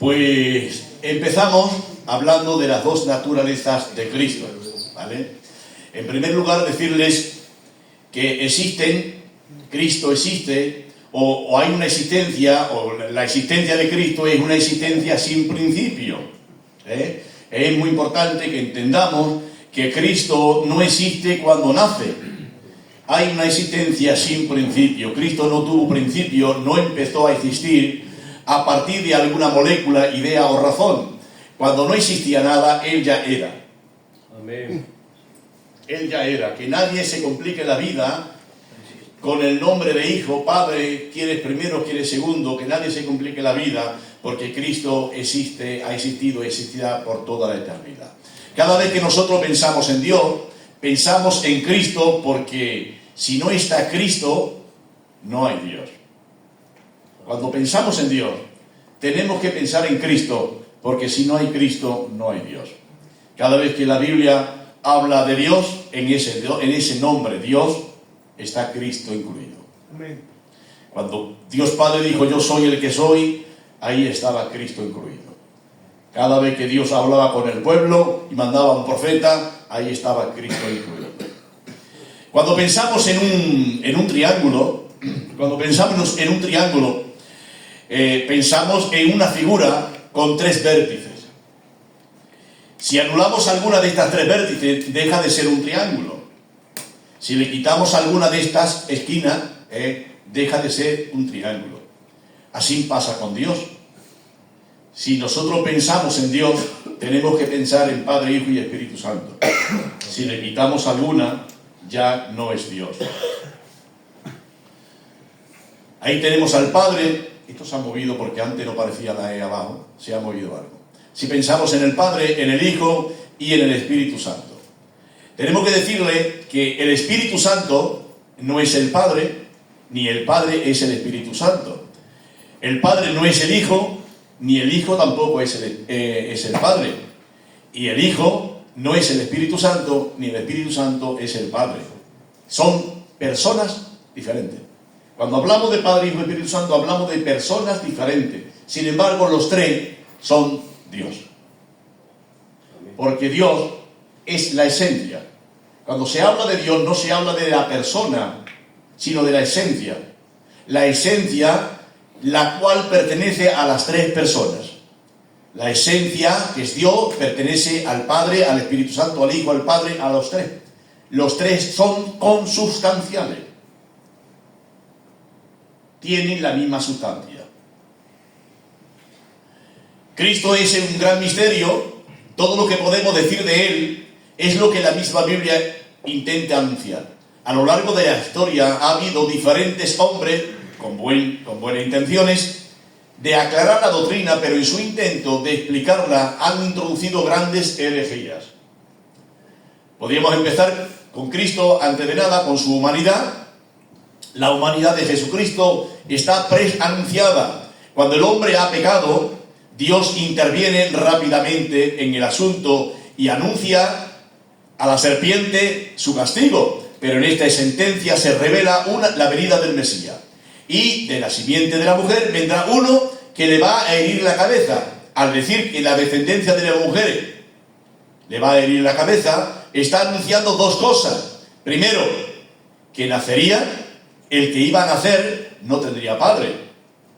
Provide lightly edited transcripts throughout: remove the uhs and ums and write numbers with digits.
Pues empezamos hablando de las dos naturalezas de Cristo, ¿vale? En primer lugar, decirles que existen, Cristo existe, o hay una existencia, o la existencia de Cristo es una existencia sin principio, ¿eh? Es muy importante que entendamos que Cristo no existe cuando nace. Hay una existencia sin principio. Cristo no tuvo principio, no empezó a existir a partir de alguna molécula, idea o razón. Cuando no existía nada, Él ya era. Amén. Él ya era. Que nadie se complique la vida con el nombre de hijo, padre, quieres primero, quieres segundo, que nadie se complique la vida, porque Cristo existe, ha existido, existirá por toda la eternidad. Cada vez que nosotros pensamos en Dios, pensamos en Cristo, porque si no está Cristo, no hay Dios. Cuando pensamos en Dios, tenemos que pensar en Cristo, porque si no hay Cristo, no hay Dios. Cada vez que la Biblia habla de Dios, en ese nombre Dios, está Cristo incluido. Amén. Cuando Dios Padre dijo, yo soy el que soy, ahí estaba Cristo incluido. Cada vez que Dios hablaba con el pueblo y mandaba a un profeta, ahí estaba Cristo incluido. Cuando pensamos en un triángulo, pensamos en una figura con tres vértices. Si anulamos alguna de estas tres vértices, deja de ser un triángulo. Si le quitamos alguna de estas esquinas, deja de ser un triángulo. Así pasa con Dios. Si nosotros pensamos en Dios, tenemos que pensar en Padre, Hijo y Espíritu Santo. Si le quitamos alguna, ya no es Dios. Ahí tenemos al Padre. Esto se ha movido porque antes no parecía nada ahí abajo. Se ha movido algo. Si pensamos en el Padre, en el Hijo y en el Espíritu Santo. Tenemos que decirle que el Espíritu Santo no es el Padre, ni el Padre es el Espíritu Santo. El Padre no es el Hijo, ni el Hijo tampoco es el Padre. Y el Hijo no es el Espíritu Santo, ni el Espíritu Santo es el Padre. Son personas diferentes. Cuando hablamos de Padre, Hijo y Espíritu Santo, hablamos de personas diferentes. Sin embargo, los tres son Dios. Porque Dios es la esencia. Cuando se habla de Dios, no se habla de la persona, sino de la esencia. La esencia, la cual pertenece a las tres personas. La esencia, que es Dios, pertenece al Padre, al Espíritu Santo, al Hijo, al Padre, a los tres. Los tres son consubstanciales. Tienen la misma sustancia. Cristo es un gran misterio. Todo lo que podemos decir de Él es lo que la misma Biblia intenta anunciar. A lo largo de la historia ha habido diferentes hombres con buenas intenciones de aclarar la doctrina, pero en su intento de explicarla han introducido grandes herejías. Podríamos empezar con Cristo, antes de nada, con su humanidad. La humanidad de Jesucristo está preanunciada. Cuando el hombre ha pecado, Dios interviene rápidamente en el asunto y anuncia a la serpiente su castigo. Pero en esta sentencia se revela la venida del Mesías. Y de la simiente de la mujer vendrá uno que le va a herir la cabeza. Al decir que la descendencia de la mujer le va a herir la cabeza, está anunciando dos cosas. Primero, que nacería, el que iba a nacer no tendría padre,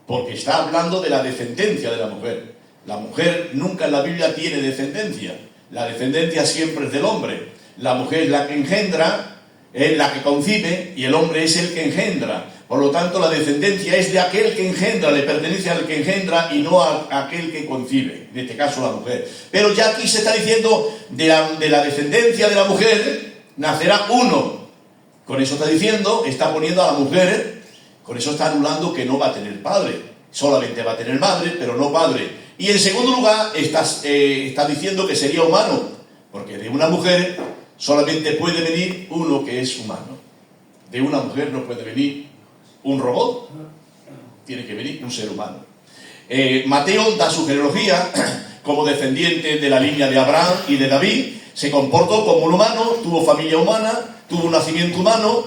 porque está hablando de la descendencia de la mujer. La mujer nunca en la Biblia tiene descendencia. La descendencia siempre es del hombre. La mujer es la que engendra, es la que concibe, y el hombre es el que engendra. Por lo tanto, la descendencia es de aquel que engendra, le pertenece al que engendra y no a aquel que concibe, en este caso la mujer. Pero ya aquí se está diciendo de la descendencia de la mujer nacerá uno. Con eso está diciendo, está poniendo a la mujer, con eso está anulando que no va a tener padre. Solamente va a tener madre, pero no padre. Y en segundo lugar, está diciendo que sería humano, porque de una mujer solamente puede venir uno que es humano. De una mujer no puede venir un robot, tiene que venir un ser humano. Mateo da su genealogía como descendiente de la línea de Abraham y de David. Se comportó como un humano, tuvo familia humana, tuvo un nacimiento humano,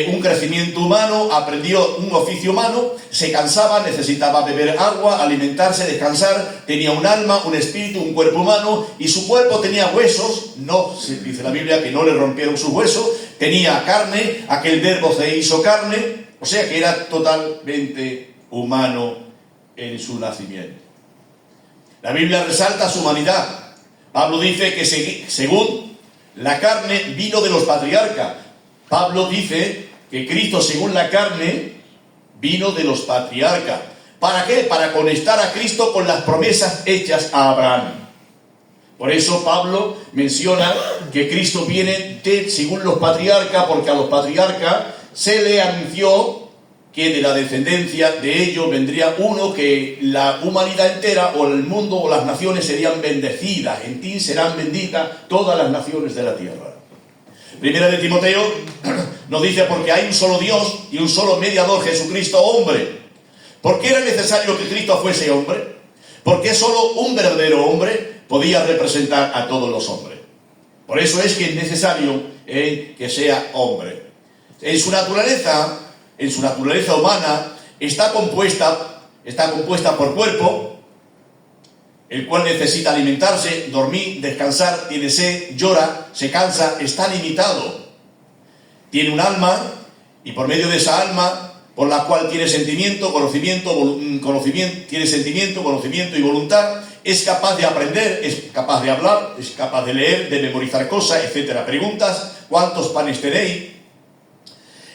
un crecimiento humano, aprendió un oficio humano, se cansaba, necesitaba beber agua, alimentarse, descansar, tenía un alma, un espíritu, un cuerpo humano, y su cuerpo tenía huesos, no, se dice la Biblia que no le rompieron sus huesos, tenía carne, aquel verbo se hizo carne, o sea que era totalmente humano en su nacimiento. La Biblia resalta su humanidad. Pablo dice que según la carne vino de los patriarcas. Pablo dice que Cristo según la carne vino de los patriarcas. ¿Para qué? Para conectar a Cristo con las promesas hechas a Abraham. Por eso Pablo menciona que Cristo viene según los patriarcas, porque a los patriarcas se le anunció que de la descendencia de ellos vendría uno que la humanidad entera o el mundo o las naciones serían bendecidas. En ti serán benditas todas las naciones de la tierra. Primera de Timoteo nos dice, porque hay un solo Dios y un solo mediador, Jesucristo hombre. ¿Por qué era necesario que Cristo fuese hombre? Porque solo un verdadero hombre podía representar a todos los hombres. Por eso es que es necesario que sea hombre. En su naturaleza humana está compuesta por cuerpo, el cual necesita alimentarse, dormir, descansar, tiene sed, llora, se cansa, está limitado. Tiene un alma, y por medio de esa alma, por la cual tiene conocimiento y voluntad, es capaz de aprender, es capaz de hablar, es capaz de leer, de memorizar cosas, etc. Preguntas, ¿cuántos panes tenéis?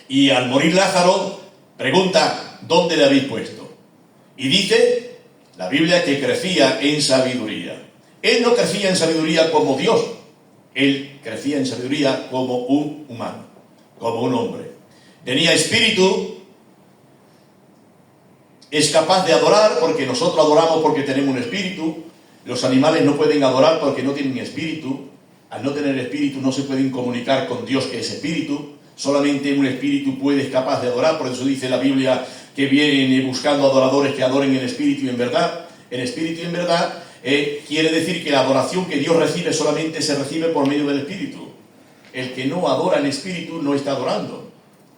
Y al morir Lázaro, pregunta, ¿dónde le habéis puesto? Y dice la Biblia que crecía en sabiduría. Él no crecía en sabiduría como Dios, él crecía en sabiduría como un humano, como un hombre. Tenía espíritu, es capaz de adorar, porque nosotros adoramos porque tenemos un espíritu. Los animales no pueden adorar porque no tienen espíritu. Al no tener espíritu no se pueden comunicar con Dios, que es espíritu. Solamente un espíritu puede, es capaz de adorar. Por eso dice la Biblia que viene buscando adoradores que adoren en espíritu y en verdad. En espíritu y en verdad quiere decir que la adoración que Dios recibe solamente se recibe por medio del espíritu. El que no adora en espíritu no está adorando.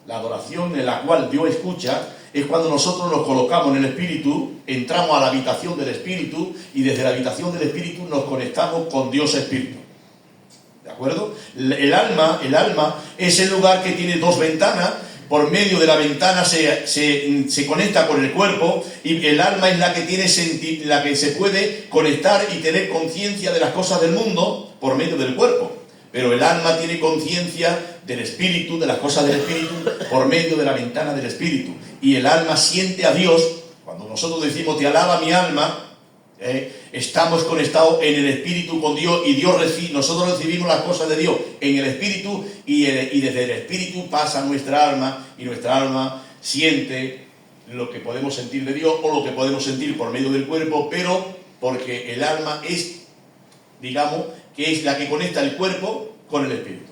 La adoración en la cual Dios escucha es cuando nosotros nos colocamos en el espíritu, entramos a la habitación del espíritu y desde la habitación del espíritu nos conectamos con Dios espíritu. ¿De acuerdo? El alma es el lugar que tiene dos ventanas. Por medio de la ventana se conecta con el cuerpo, y el alma es la que la que se puede conectar y tener conciencia de las cosas del mundo por medio del cuerpo. Pero el alma tiene conciencia del espíritu, de las cosas del espíritu, por medio de la ventana del espíritu. Y el alma siente a Dios. Cuando nosotros decimos, te alaba mi alma, estamos conectados en el espíritu con Dios, y nosotros recibimos las cosas de Dios en el espíritu, y desde el espíritu pasa nuestra alma, y nuestra alma siente lo que podemos sentir de Dios o lo que podemos sentir por medio del cuerpo, pero porque el alma es, digamos, que es la que conecta el cuerpo con el espíritu.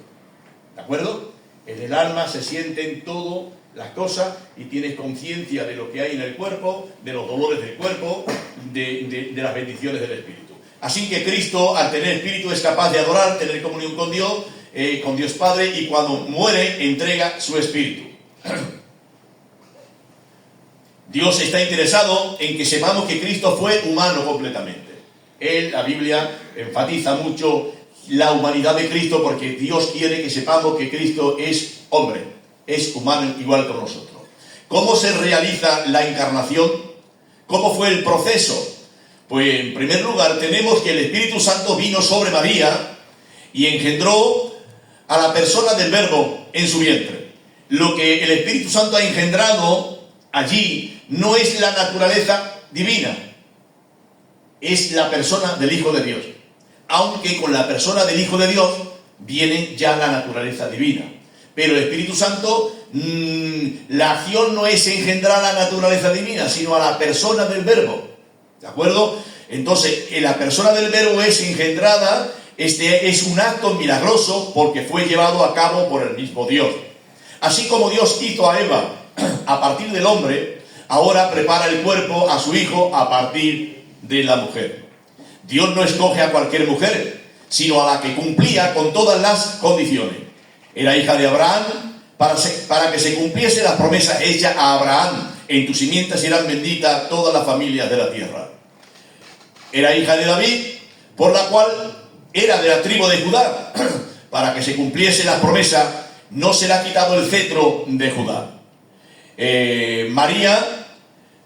¿De acuerdo? En el alma se sienten todas las cosas y tienes conciencia de lo que hay en el cuerpo, de los dolores del cuerpo, de las bendiciones del espíritu. Así que Cristo, al tener espíritu, es capaz de adorar, tener comunión con Dios Padre, y cuando muere entrega su espíritu. Dios está interesado en que sepamos que Cristo fue humano completamente. La Biblia enfatiza mucho la humanidad de Cristo, porque Dios quiere que sepamos que Cristo es hombre, es humano igual que nosotros. ¿Cómo se realiza la encarnación? ¿Cómo fue el proceso? Pues en primer lugar tenemos que el Espíritu Santo vino sobre María y engendró a la persona del Verbo en su vientre. Lo que el Espíritu Santo ha engendrado allí no es la naturaleza divina, es la persona del Hijo de Dios. Aunque con la persona del Hijo de Dios viene ya la naturaleza divina. Pero el Espíritu Santo, la acción no es engendrar la naturaleza divina, sino a la persona del Verbo. ¿De acuerdo? Entonces, la persona del Verbo es engendrada, es un acto milagroso porque fue llevado a cabo por el mismo Dios. Así como Dios hizo a Eva a partir del hombre, ahora prepara el cuerpo a su hijo a partir de la mujer. Dios no escoge a cualquier mujer, sino a la que cumplía con todas las condiciones. Era hija de Abraham, para que se cumpliese la promesa hecha a Abraham: en tu simiente serán benditas todas las familias de la tierra. Era hija de David, por la cual era de la tribu de Judá. Para que se cumpliese la promesa, no será quitado el cetro de Judá.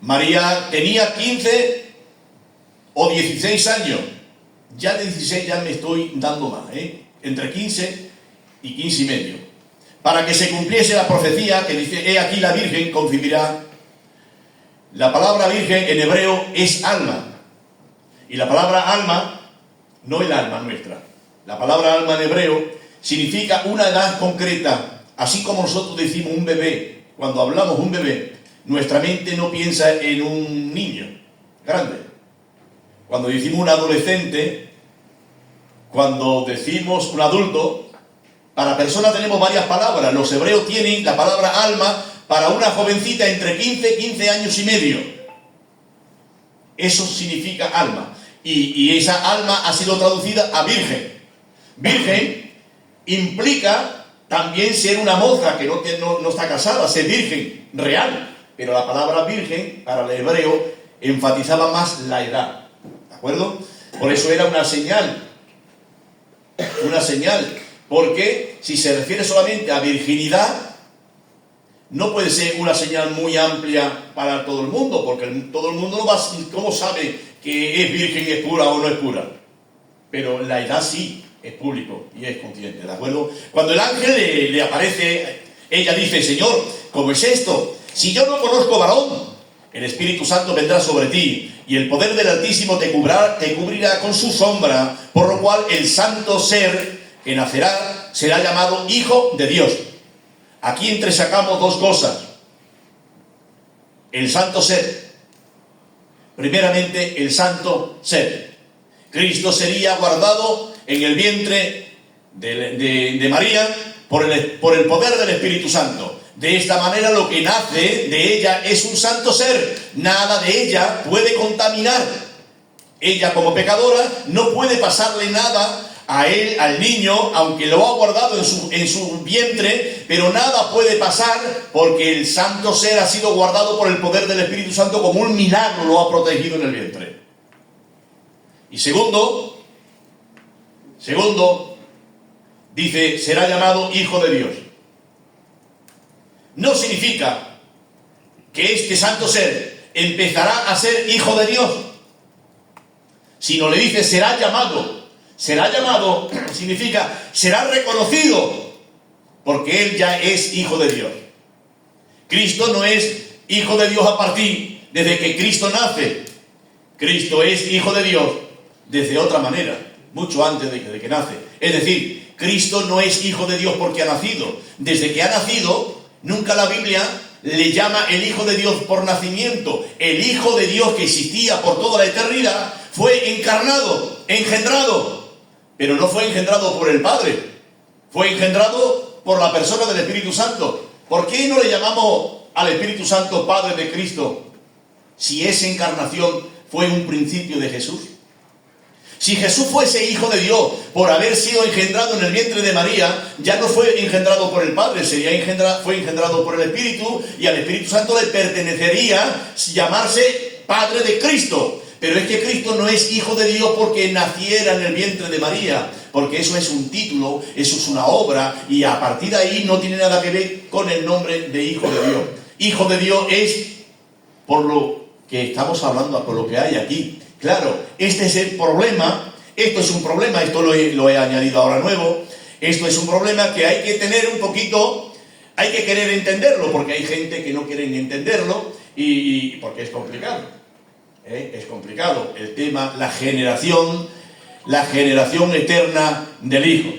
María tenía 15 o 16 años. Ya de 16 ya me estoy dando más, entre 15 y 15 y medio. Para que se cumpliese la profecía que dice: he aquí la Virgen concebirá. La palabra virgen en hebreo es alma. Y la palabra alma no es el alma nuestra. La palabra alma en hebreo significa una edad concreta. Así como nosotros decimos un bebé, cuando hablamos un bebé, nuestra mente no piensa en un niño grande. Cuando decimos un adolescente, cuando decimos un adulto, para persona tenemos varias palabras. Los hebreos tienen la palabra alma para una jovencita entre 15 años y medio. Eso significa alma. Y esa alma ha sido traducida a virgen. Virgen implica también ser una monja que no está casada, ser virgen real. Pero la palabra virgen para el hebreo enfatizaba más la edad. ¿De acuerdo? Por eso era una señal. Una señal. Porque si se refiere solamente a virginidad, no puede ser una señal muy amplia para todo el mundo, porque todo el mundo no va, ¿cómo sabe que es virgen, es pura o no es pura? Pero la edad sí es público y es consciente, ¿de acuerdo? Cuando el ángel le aparece, ella dice: Señor, ¿cómo es esto? Si yo no conozco varón, el Espíritu Santo vendrá sobre ti y el poder del Altísimo te cubrirá con su sombra, por lo cual el santo ser que nacerá será llamado Hijo de Dios. Aquí entresacamos dos cosas. El santo ser. Primeramente, el santo ser. Cristo sería guardado en el vientre de María por el poder del Espíritu Santo. De esta manera, lo que nace de ella es un santo ser. Nada de ella puede contaminar. Ella, como pecadora, no puede pasarle nada a él, al niño, aunque lo ha guardado en su vientre, pero nada puede pasar porque el santo ser ha sido guardado por el poder del Espíritu Santo, como un milagro lo ha protegido en el vientre. Y segundo, dice: será llamado Hijo de Dios. No significa que este santo ser empezará a ser Hijo de Dios, sino le dice: será llamado. Será llamado significa será reconocido, porque él ya es Hijo de Dios. Cristo no es Hijo de Dios a partir desde que Cristo nace. Cristo es Hijo de Dios desde otra manera, mucho antes de que nace. Es decir, Cristo no es Hijo de Dios porque ha nacido. Desde que ha nacido, nunca la Biblia le llama el Hijo de Dios por nacimiento. El Hijo de Dios que existía por toda la eternidad fue encarnado, engendrado. Pero no fue engendrado por el Padre, fue engendrado por la persona del Espíritu Santo. ¿Por qué no le llamamos al Espíritu Santo Padre de Cristo si esa encarnación fue un principio de Jesús? Si Jesús fuese Hijo de Dios por haber sido engendrado en el vientre de María, ya no fue engendrado por el Padre, fue engendrado por el Espíritu, y al Espíritu Santo le pertenecería llamarse Padre de Cristo. Pero es que Cristo no es Hijo de Dios porque naciera en el vientre de María, porque eso es un título, eso es una obra, y a partir de ahí no tiene nada que ver con el nombre de Hijo de Dios. Hijo de Dios es por lo que estamos hablando, por lo que hay aquí. Claro, este es el problema, esto es un problema, esto lo he añadido ahora nuevo, esto es un problema que hay que tener un poquito, hay que querer entenderlo, porque hay gente que no quiere ni entenderlo, y porque es complicado. Es complicado el tema, la generación eterna del Hijo.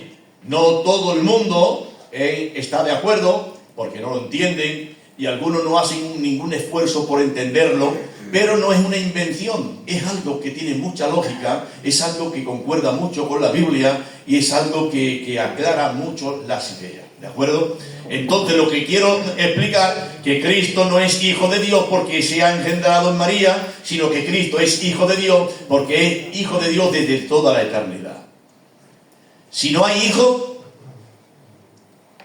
No todo el mundo está de acuerdo, porque no lo entienden, y algunos no hacen ningún esfuerzo por entenderlo, pero no es una invención, es algo que tiene mucha lógica, es algo que concuerda mucho con la Biblia, y es algo que aclara mucho las ideas, ¿de acuerdo? Entonces, lo que quiero explicar, que Cristo no es Hijo de Dios porque se ha engendrado en María, sino que Cristo es Hijo de Dios porque es Hijo de Dios desde toda la eternidad. Si no hay hijo,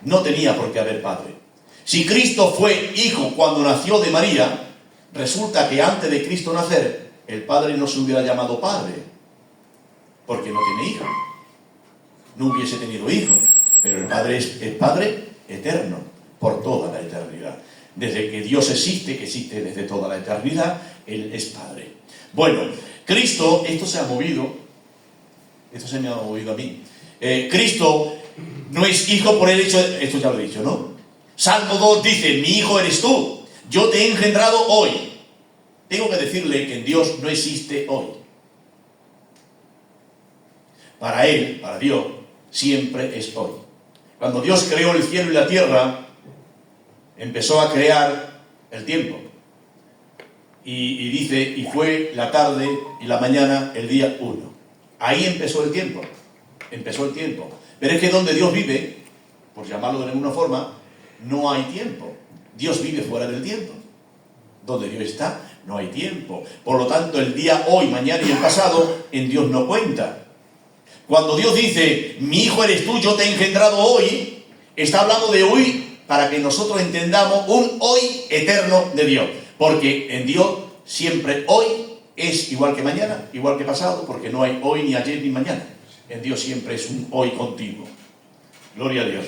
no tenía por qué haber padre. Si Cristo fue hijo cuando nació de María, resulta que antes de Cristo nacer, el padre no se hubiera llamado padre, porque no tiene hijo. No hubiese tenido hijo, pero el padre es padre eterno, por toda la eternidad. Desde que Dios existe, que existe desde toda la eternidad, Él es padre. Bueno, Cristo, esto se me ha movido a mí. Cristo no es hijo por el hecho de, esto ya lo he dicho, ¿no? Salmo 2 dice, mi hijo eres tú, yo te he engendrado hoy. Tengo que decirle que en Dios no existe hoy. Para Él, para Dios, siempre es hoy. Cuando Dios creó el cielo y la tierra, empezó a crear el tiempo. Y dice, y fue la tarde y la mañana el día 1. Ahí empezó el tiempo. Empezó el tiempo. Pero es que donde Dios vive, por llamarlo de alguna forma, no hay tiempo. Dios vive fuera del tiempo. Donde Dios está, no hay tiempo. Por lo tanto, el día hoy, mañana y el pasado, en Dios no cuenta. Cuando Dios dice, mi hijo eres tú, yo te he engendrado hoy, está hablando de hoy para que nosotros entendamos un hoy eterno de Dios. Porque en Dios siempre hoy es igual que mañana, igual que pasado, porque no hay hoy, ni ayer, ni mañana. En Dios siempre es un hoy continuo. Gloria a Dios.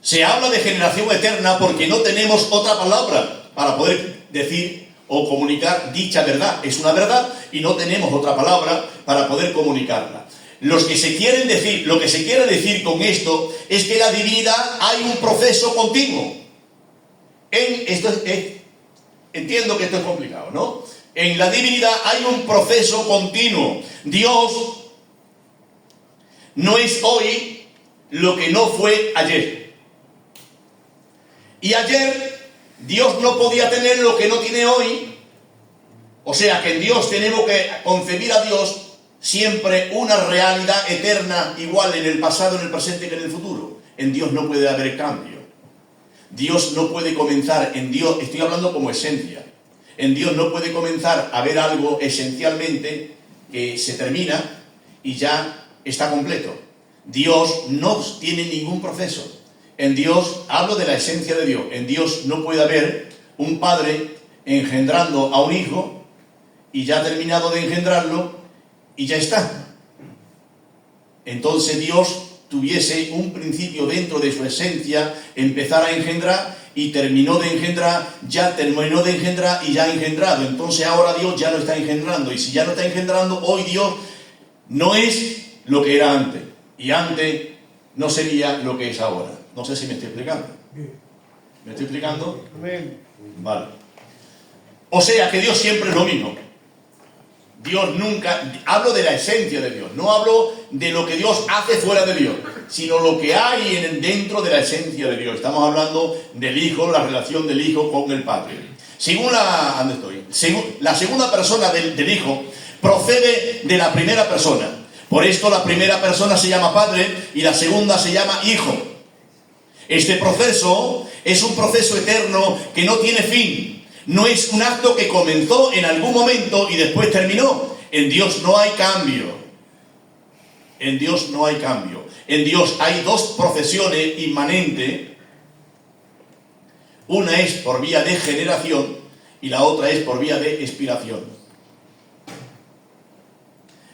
Se habla de generación eterna porque no tenemos otra palabra para poder decir o comunicar dicha verdad. Es una verdad y no tenemos otra palabra para poder comunicarla. Lo que se quiere decir con esto es que en la divinidad hay un proceso continuo. Entiendo que esto es complicado, ¿no? En la divinidad hay un proceso continuo. Dios no es hoy lo que no fue ayer. Y ayer Dios no podía tener lo que no tiene hoy. O sea que en Dios tenemos que concebir a Dios siempre una realidad eterna, igual en el pasado, en el presente que en el futuro. En Dios no puede haber cambio. Dios no puede comenzar, en Dios, estoy hablando como esencia. En Dios no puede comenzar a ver algo esencialmente que se termina y ya está completo. Dios no tiene ningún proceso. En Dios, hablo de la esencia de Dios, en Dios no puede haber un padre engendrando a un hijo y ya ha terminado de engendrarlo y ya está. Entonces Dios tuviese un principio dentro de su esencia, empezar a engendrar y terminó de engendrar, ya terminó de engendrar y ya ha engendrado. Entonces ahora Dios ya no está engendrando, y si ya no está engendrando, hoy Dios no es lo que era antes, y antes no sería lo que es ahora. No sé si me estoy explicando. ¿Me estoy explicando? Vale. O sea que Dios siempre es lo mismo. Dios nunca, hablo de la esencia de Dios, no hablo de lo que Dios hace fuera de Dios, sino lo que hay dentro de la esencia de Dios. Estamos hablando del Hijo, la relación del Hijo con el Padre. Según la segunda persona del Hijo procede de la primera persona. Por esto la primera persona se llama Padre y la segunda se llama Hijo. Este proceso es un proceso eterno que no tiene fin. No es un acto que comenzó en algún momento y después terminó. En Dios no hay cambio. En Dios no hay cambio. En Dios hay dos procesiones inmanentes. Una es por vía de generación y la otra es por vía de expiración.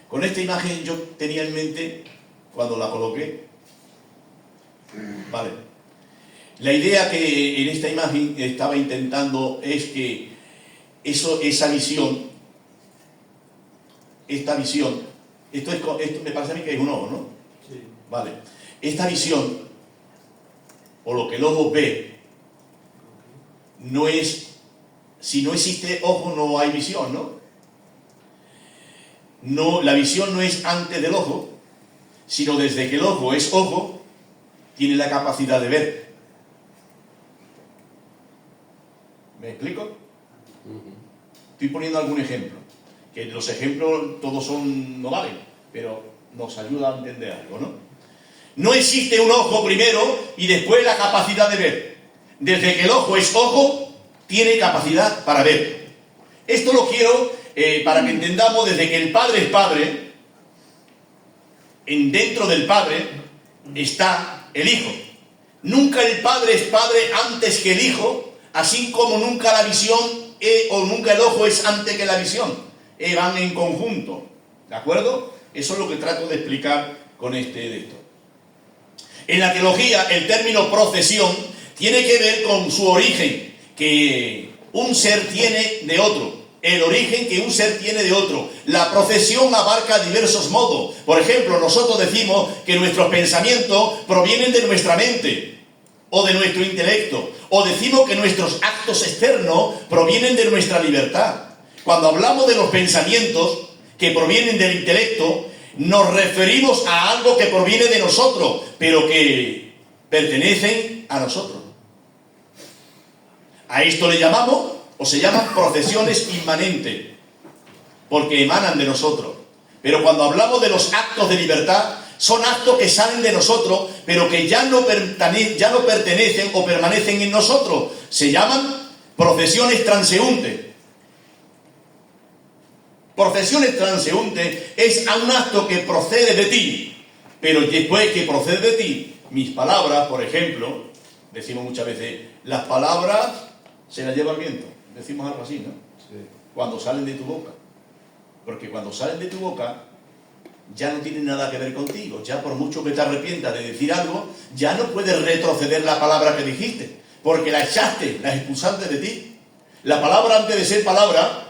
Con esta imagen yo tenía en mente, cuando la coloqué, vale. La idea que en esta imagen estaba intentando es que esta visión, esto me parece a mí que es un ojo, ¿no? Sí. Vale. Esta visión, o lo que el ojo ve, no es, si no existe ojo no hay visión, ¿no? No, la visión no es antes del ojo, sino desde que el ojo es ojo, tiene la capacidad de ver. ¿Me explico? Estoy poniendo algún ejemplo. Que los ejemplos todos no valen, pero nos ayuda a entender algo, ¿no? No existe un ojo primero y después la capacidad de ver. Desde que el ojo es ojo, tiene capacidad para ver. Esto lo quiero para que entendamos desde que el Padre es Padre, dentro del Padre está el Hijo. Nunca el Padre es Padre antes que el Hijo, así como nunca la visión o nunca el ojo es antes que la visión. Van en conjunto, ¿de acuerdo? Eso es lo que trato de explicar con esto. En la teología, el término procesión tiene que ver con su origen, que un ser tiene de otro. El origen que un ser tiene de otro. La procesión abarca diversos modos. Por ejemplo, nosotros decimos que nuestros pensamientos provienen de nuestra mente o de nuestro intelecto. O decimos que nuestros actos externos provienen de nuestra libertad. Cuando hablamos de los pensamientos que provienen del intelecto, nos referimos a algo que proviene de nosotros, pero que pertenecen a nosotros. A esto le llamamos, o se llaman procesiones inmanentes, porque emanan de nosotros. Pero cuando hablamos de los actos de libertad, son actos que salen de nosotros, pero que ya no pertenecen o permanecen en nosotros. Se llaman procesiones transeúntes. Procesiones transeúntes es un acto que procede de ti, pero después que procede de ti, mis palabras, por ejemplo, decimos muchas veces, las palabras se las lleva el viento. Decimos algo así, ¿no? Sí. Cuando salen de tu boca. Porque cuando salen de tu boca, ya no tienen nada que ver contigo. Ya por mucho que te arrepientas de decir algo, ya no puedes retroceder la palabra que dijiste. Porque la echaste, la expulsaste de ti. La palabra, antes de ser palabra,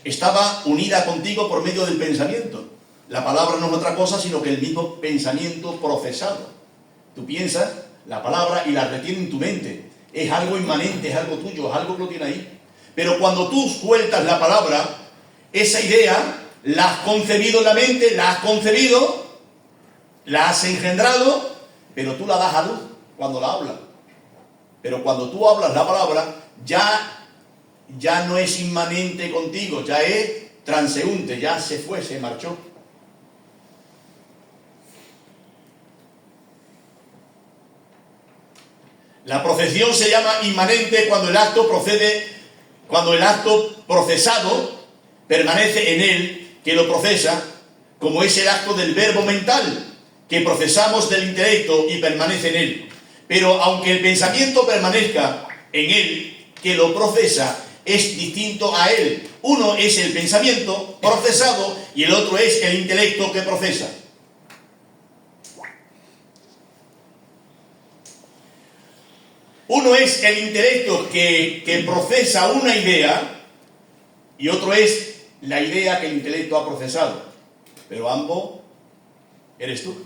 estaba unida contigo por medio del pensamiento. La palabra no es otra cosa, sino que el mismo pensamiento procesado. Tú piensas la palabra y la retienes en tu mente. Es algo inmanente, es algo tuyo, es algo que lo tiene ahí. Pero cuando tú sueltas la palabra, esa idea la has concebido en la mente, la has engendrado, pero tú la das a luz cuando la hablas. Pero cuando tú hablas la palabra, ya no es inmanente contigo, ya es transeúnte, ya se fue, se marchó. La procesión se llama inmanente cuando el acto procesado permanece en él, que lo procesa, como es el acto del verbo mental, que procesamos del intelecto y permanece en él. Pero aunque el pensamiento permanezca en él, que lo procesa, es distinto a él. Uno es el pensamiento procesado y el otro es el intelecto que procesa. Uno es el intelecto que procesa una idea y otro es la idea que el intelecto ha procesado. Pero ambos eres tú,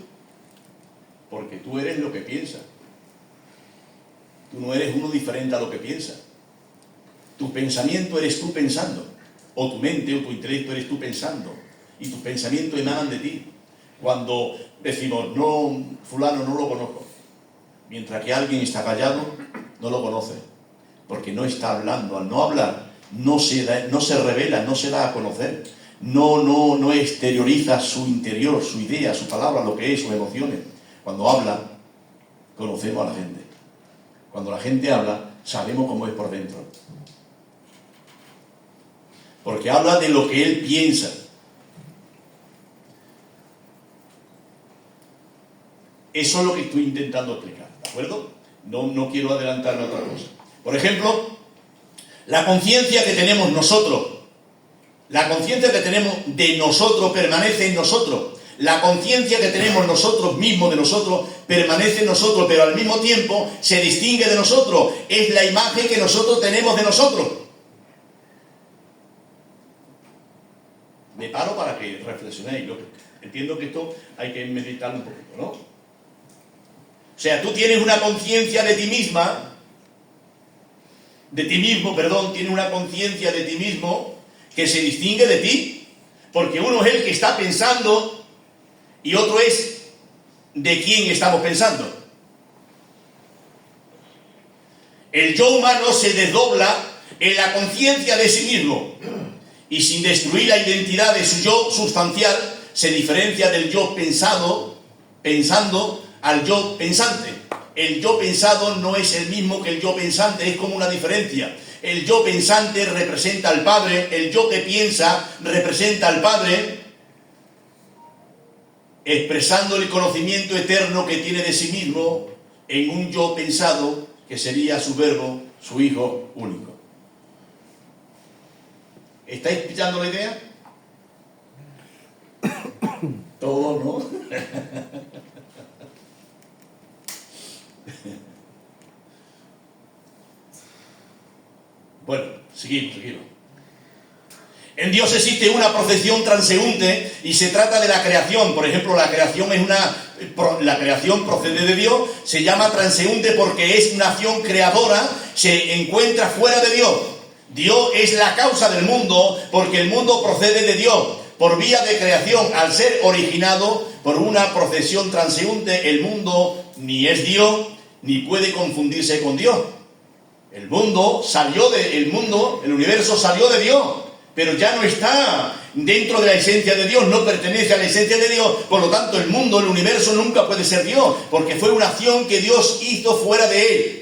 porque tú eres lo que piensas. Tú no eres uno diferente a lo que piensa. Tu pensamiento eres tú pensando, o tu mente o tu intelecto eres tú pensando, y tus pensamientos emanan de ti. Cuando decimos, no, fulano no lo conozco, mientras que alguien está callado, no lo conoce, porque no está hablando. Al no hablar, no se revela, no se da a conocer, no exterioriza su interior, su idea, su palabra, lo que es, sus emociones. Cuando habla, conocemos a la gente. Cuando la gente habla, sabemos cómo es por dentro. Porque habla de lo que él piensa. Eso es lo que estoy intentando explicar, ¿de acuerdo? No quiero adelantarme a otra cosa. Por ejemplo, la conciencia que tenemos nosotros, la conciencia que tenemos de nosotros permanece en nosotros. La conciencia que tenemos nosotros mismos de nosotros permanece en nosotros, pero al mismo tiempo se distingue de nosotros. Es la imagen que nosotros tenemos de nosotros. Me paro para que reflexionéis. Entiendo que esto hay que meditar un poquito, ¿no? O sea, tú tienes una conciencia de ti misma, tienes una conciencia de ti mismo que se distingue de ti, porque uno es el que está pensando y otro es de quién estamos pensando. El yo humano se desdobla en la conciencia de sí mismo y sin destruir la identidad de su yo sustancial se diferencia del yo pensando al yo pensante. El yo pensado no es el mismo que el yo pensante, es como una diferencia. El yo pensante representa al Padre, el yo que piensa representa al Padre, expresando el conocimiento eterno que tiene de sí mismo en un yo pensado que sería su verbo, su Hijo único. ¿Estáis pillando la idea? Todo, ¿no? Bueno, seguimos. En Dios existe una procesión transeúnte y se trata de la creación. Por ejemplo, la creación procede de Dios, se llama transeúnte porque es una acción creadora, se encuentra fuera de Dios. Dios es la causa del mundo porque el mundo procede de Dios. Por vía de creación, al ser originado por una procesión transeúnte, el mundo ni es Dios ni puede confundirse con Dios. El universo salió de Dios, pero ya no está dentro de la esencia de Dios, no pertenece a la esencia de Dios. Por lo tanto, el mundo, el universo nunca puede ser Dios, porque fue una acción que Dios hizo fuera de él.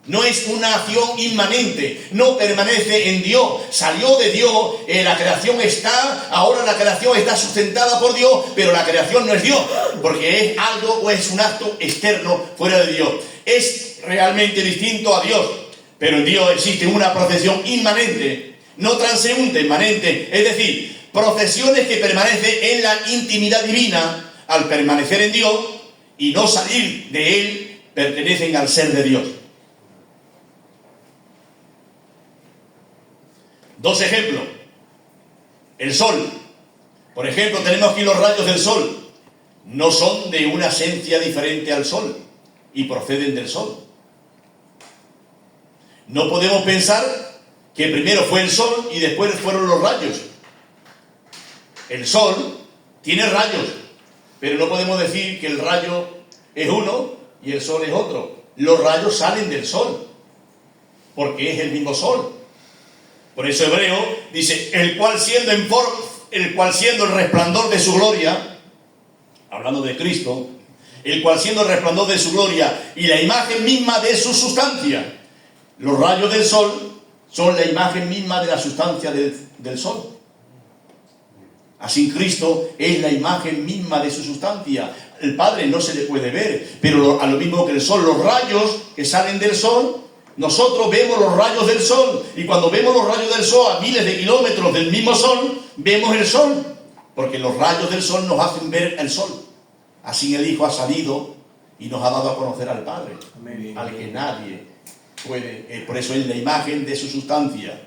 No es una acción inmanente, no permanece en Dios, salió de Dios, la creación ahora la creación está sustentada por Dios, pero la creación no es Dios, porque es algo o es un acto externo fuera de Dios. Es realmente distinto a Dios, pero en Dios existe una procesión inmanente, no transeúnte, inmanente, es decir, procesiones que permanecen en la intimidad divina al permanecer en Dios y no salir de Él, pertenecen al ser de Dios. Dos ejemplos. El sol. Por ejemplo, tenemos aquí los rayos del sol. No son de una esencia diferente al sol y proceden del sol. No podemos pensar que primero fue el sol y después fueron los rayos. El sol tiene rayos, pero no podemos decir que el rayo es uno y el sol es otro. Los rayos salen del sol, porque es el mismo sol. Por eso Hebreo dice, el cual siendo el resplandor de su gloria, hablando de Cristo, el cual siendo el resplandor de su gloria y la imagen misma de su sustancia. Los rayos del sol son la imagen misma de la sustancia del sol. Así Cristo es la imagen misma de su sustancia. El Padre no se le puede ver, pero a lo mismo que el sol, los rayos que salen del sol, nosotros vemos los rayos del sol, y cuando vemos los rayos del sol a miles de kilómetros del mismo sol, vemos el sol, porque los rayos del sol nos hacen ver el sol. Así el Hijo ha salido y nos ha dado a conocer al Padre, amén, al que nadie puede, por eso es la imagen de su sustancia.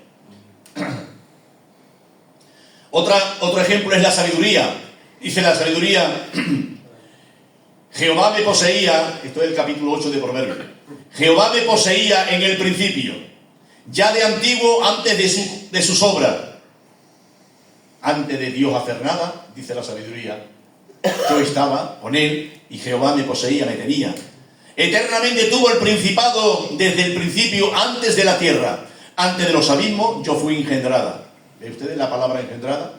Otro ejemplo es la sabiduría. Dice la sabiduría, Jehová me poseía, esto es el capítulo 8 de Proverbios, Jehová me poseía en el principio, ya de antiguo, antes de sus obras. Antes de Dios hacer nada, dice la sabiduría, yo estaba con él y Jehová me poseía, me tenía. Eternamente tuvo el principado desde el principio, antes de la tierra. Antes de los abismos, yo fui engendrada. ¿Ve ustedes la palabra engendrada?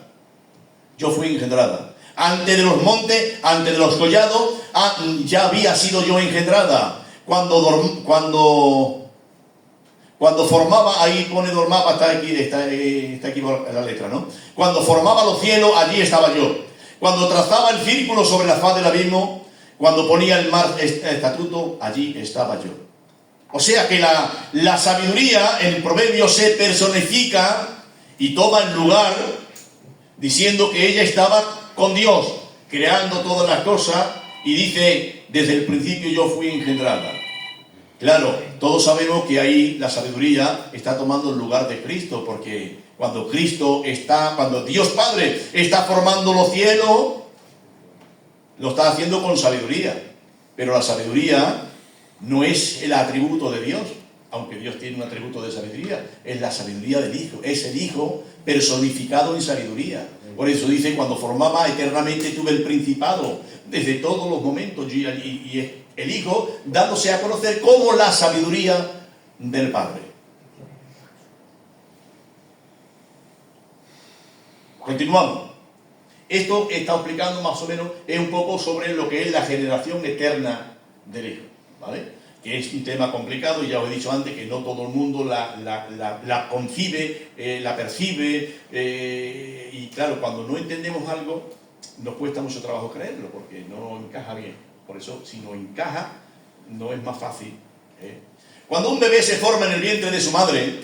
Yo fui engendrada. Antes de los montes, antes de los collados, ya había sido yo engendrada. Cuando formaba, ahí pone dormaba, está aquí la letra, ¿no? Cuando formaba los cielos, allí estaba yo. Cuando trazaba el círculo sobre la faz del abismo, cuando ponía el mar estatuto, allí estaba yo. O sea que la sabiduría en el proverbio se personifica y toma el lugar diciendo que ella estaba con Dios, creando todas las cosas, y dice, desde el principio yo fui engendrada. Claro, todos sabemos que ahí la sabiduría está tomando el lugar de Cristo, porque cuando Dios Padre está formando los cielos, lo está haciendo con sabiduría. Pero la sabiduría no es el atributo de Dios, aunque Dios tiene un atributo de sabiduría, es la sabiduría del Hijo, es el Hijo personificado en sabiduría. Por eso dice, cuando formaba eternamente tuve el principado, desde todos los momentos, y el Hijo dándose a conocer como la sabiduría del Padre. Continuamos. Esto está explicando más o menos, es un poco sobre lo que es la generación eterna del Hijo, ¿vale? Que es un tema complicado, y ya os he dicho antes que no todo el mundo la concibe, la percibe, y claro, cuando no entendemos algo, nos cuesta mucho trabajo creerlo, porque no encaja bien. Por eso, si no encaja, no es más fácil. Cuando un bebé se forma en el vientre de su madre,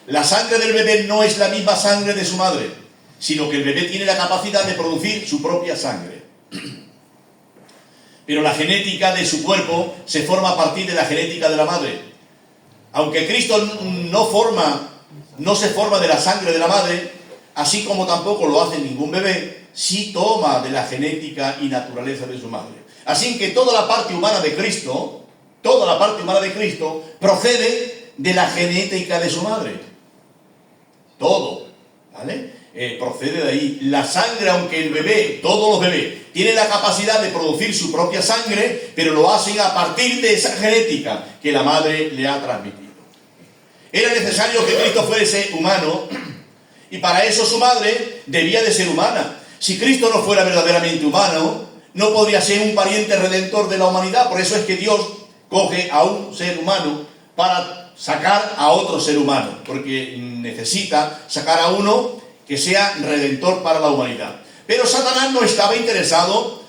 la sangre del bebé no es la misma sangre de su madre, sino que el bebé tiene la capacidad de producir su propia sangre. Pero la genética de su cuerpo se forma a partir de la genética de la madre. Aunque Cristo no se forma de la sangre de la madre, así como tampoco lo hace ningún bebé, sí toma de la genética y naturaleza de su madre. Así que toda la parte humana de Cristo procede de la genética de su madre. Todo, ¿vale? Procede de ahí. La sangre, aunque el bebé, todos los bebés, tienen la capacidad de producir su propia sangre, pero lo hacen a partir de esa genética que la madre le ha transmitido. Era necesario que Cristo fuese humano, y para eso su madre debía de ser humana. Si Cristo no fuera verdaderamente humano, no podría ser un pariente redentor de la humanidad. Por eso es que Dios coge a un ser humano para sacar a otro ser humano, porque necesita sacar a uno que sea redentor para la humanidad. Pero Satanás no estaba interesado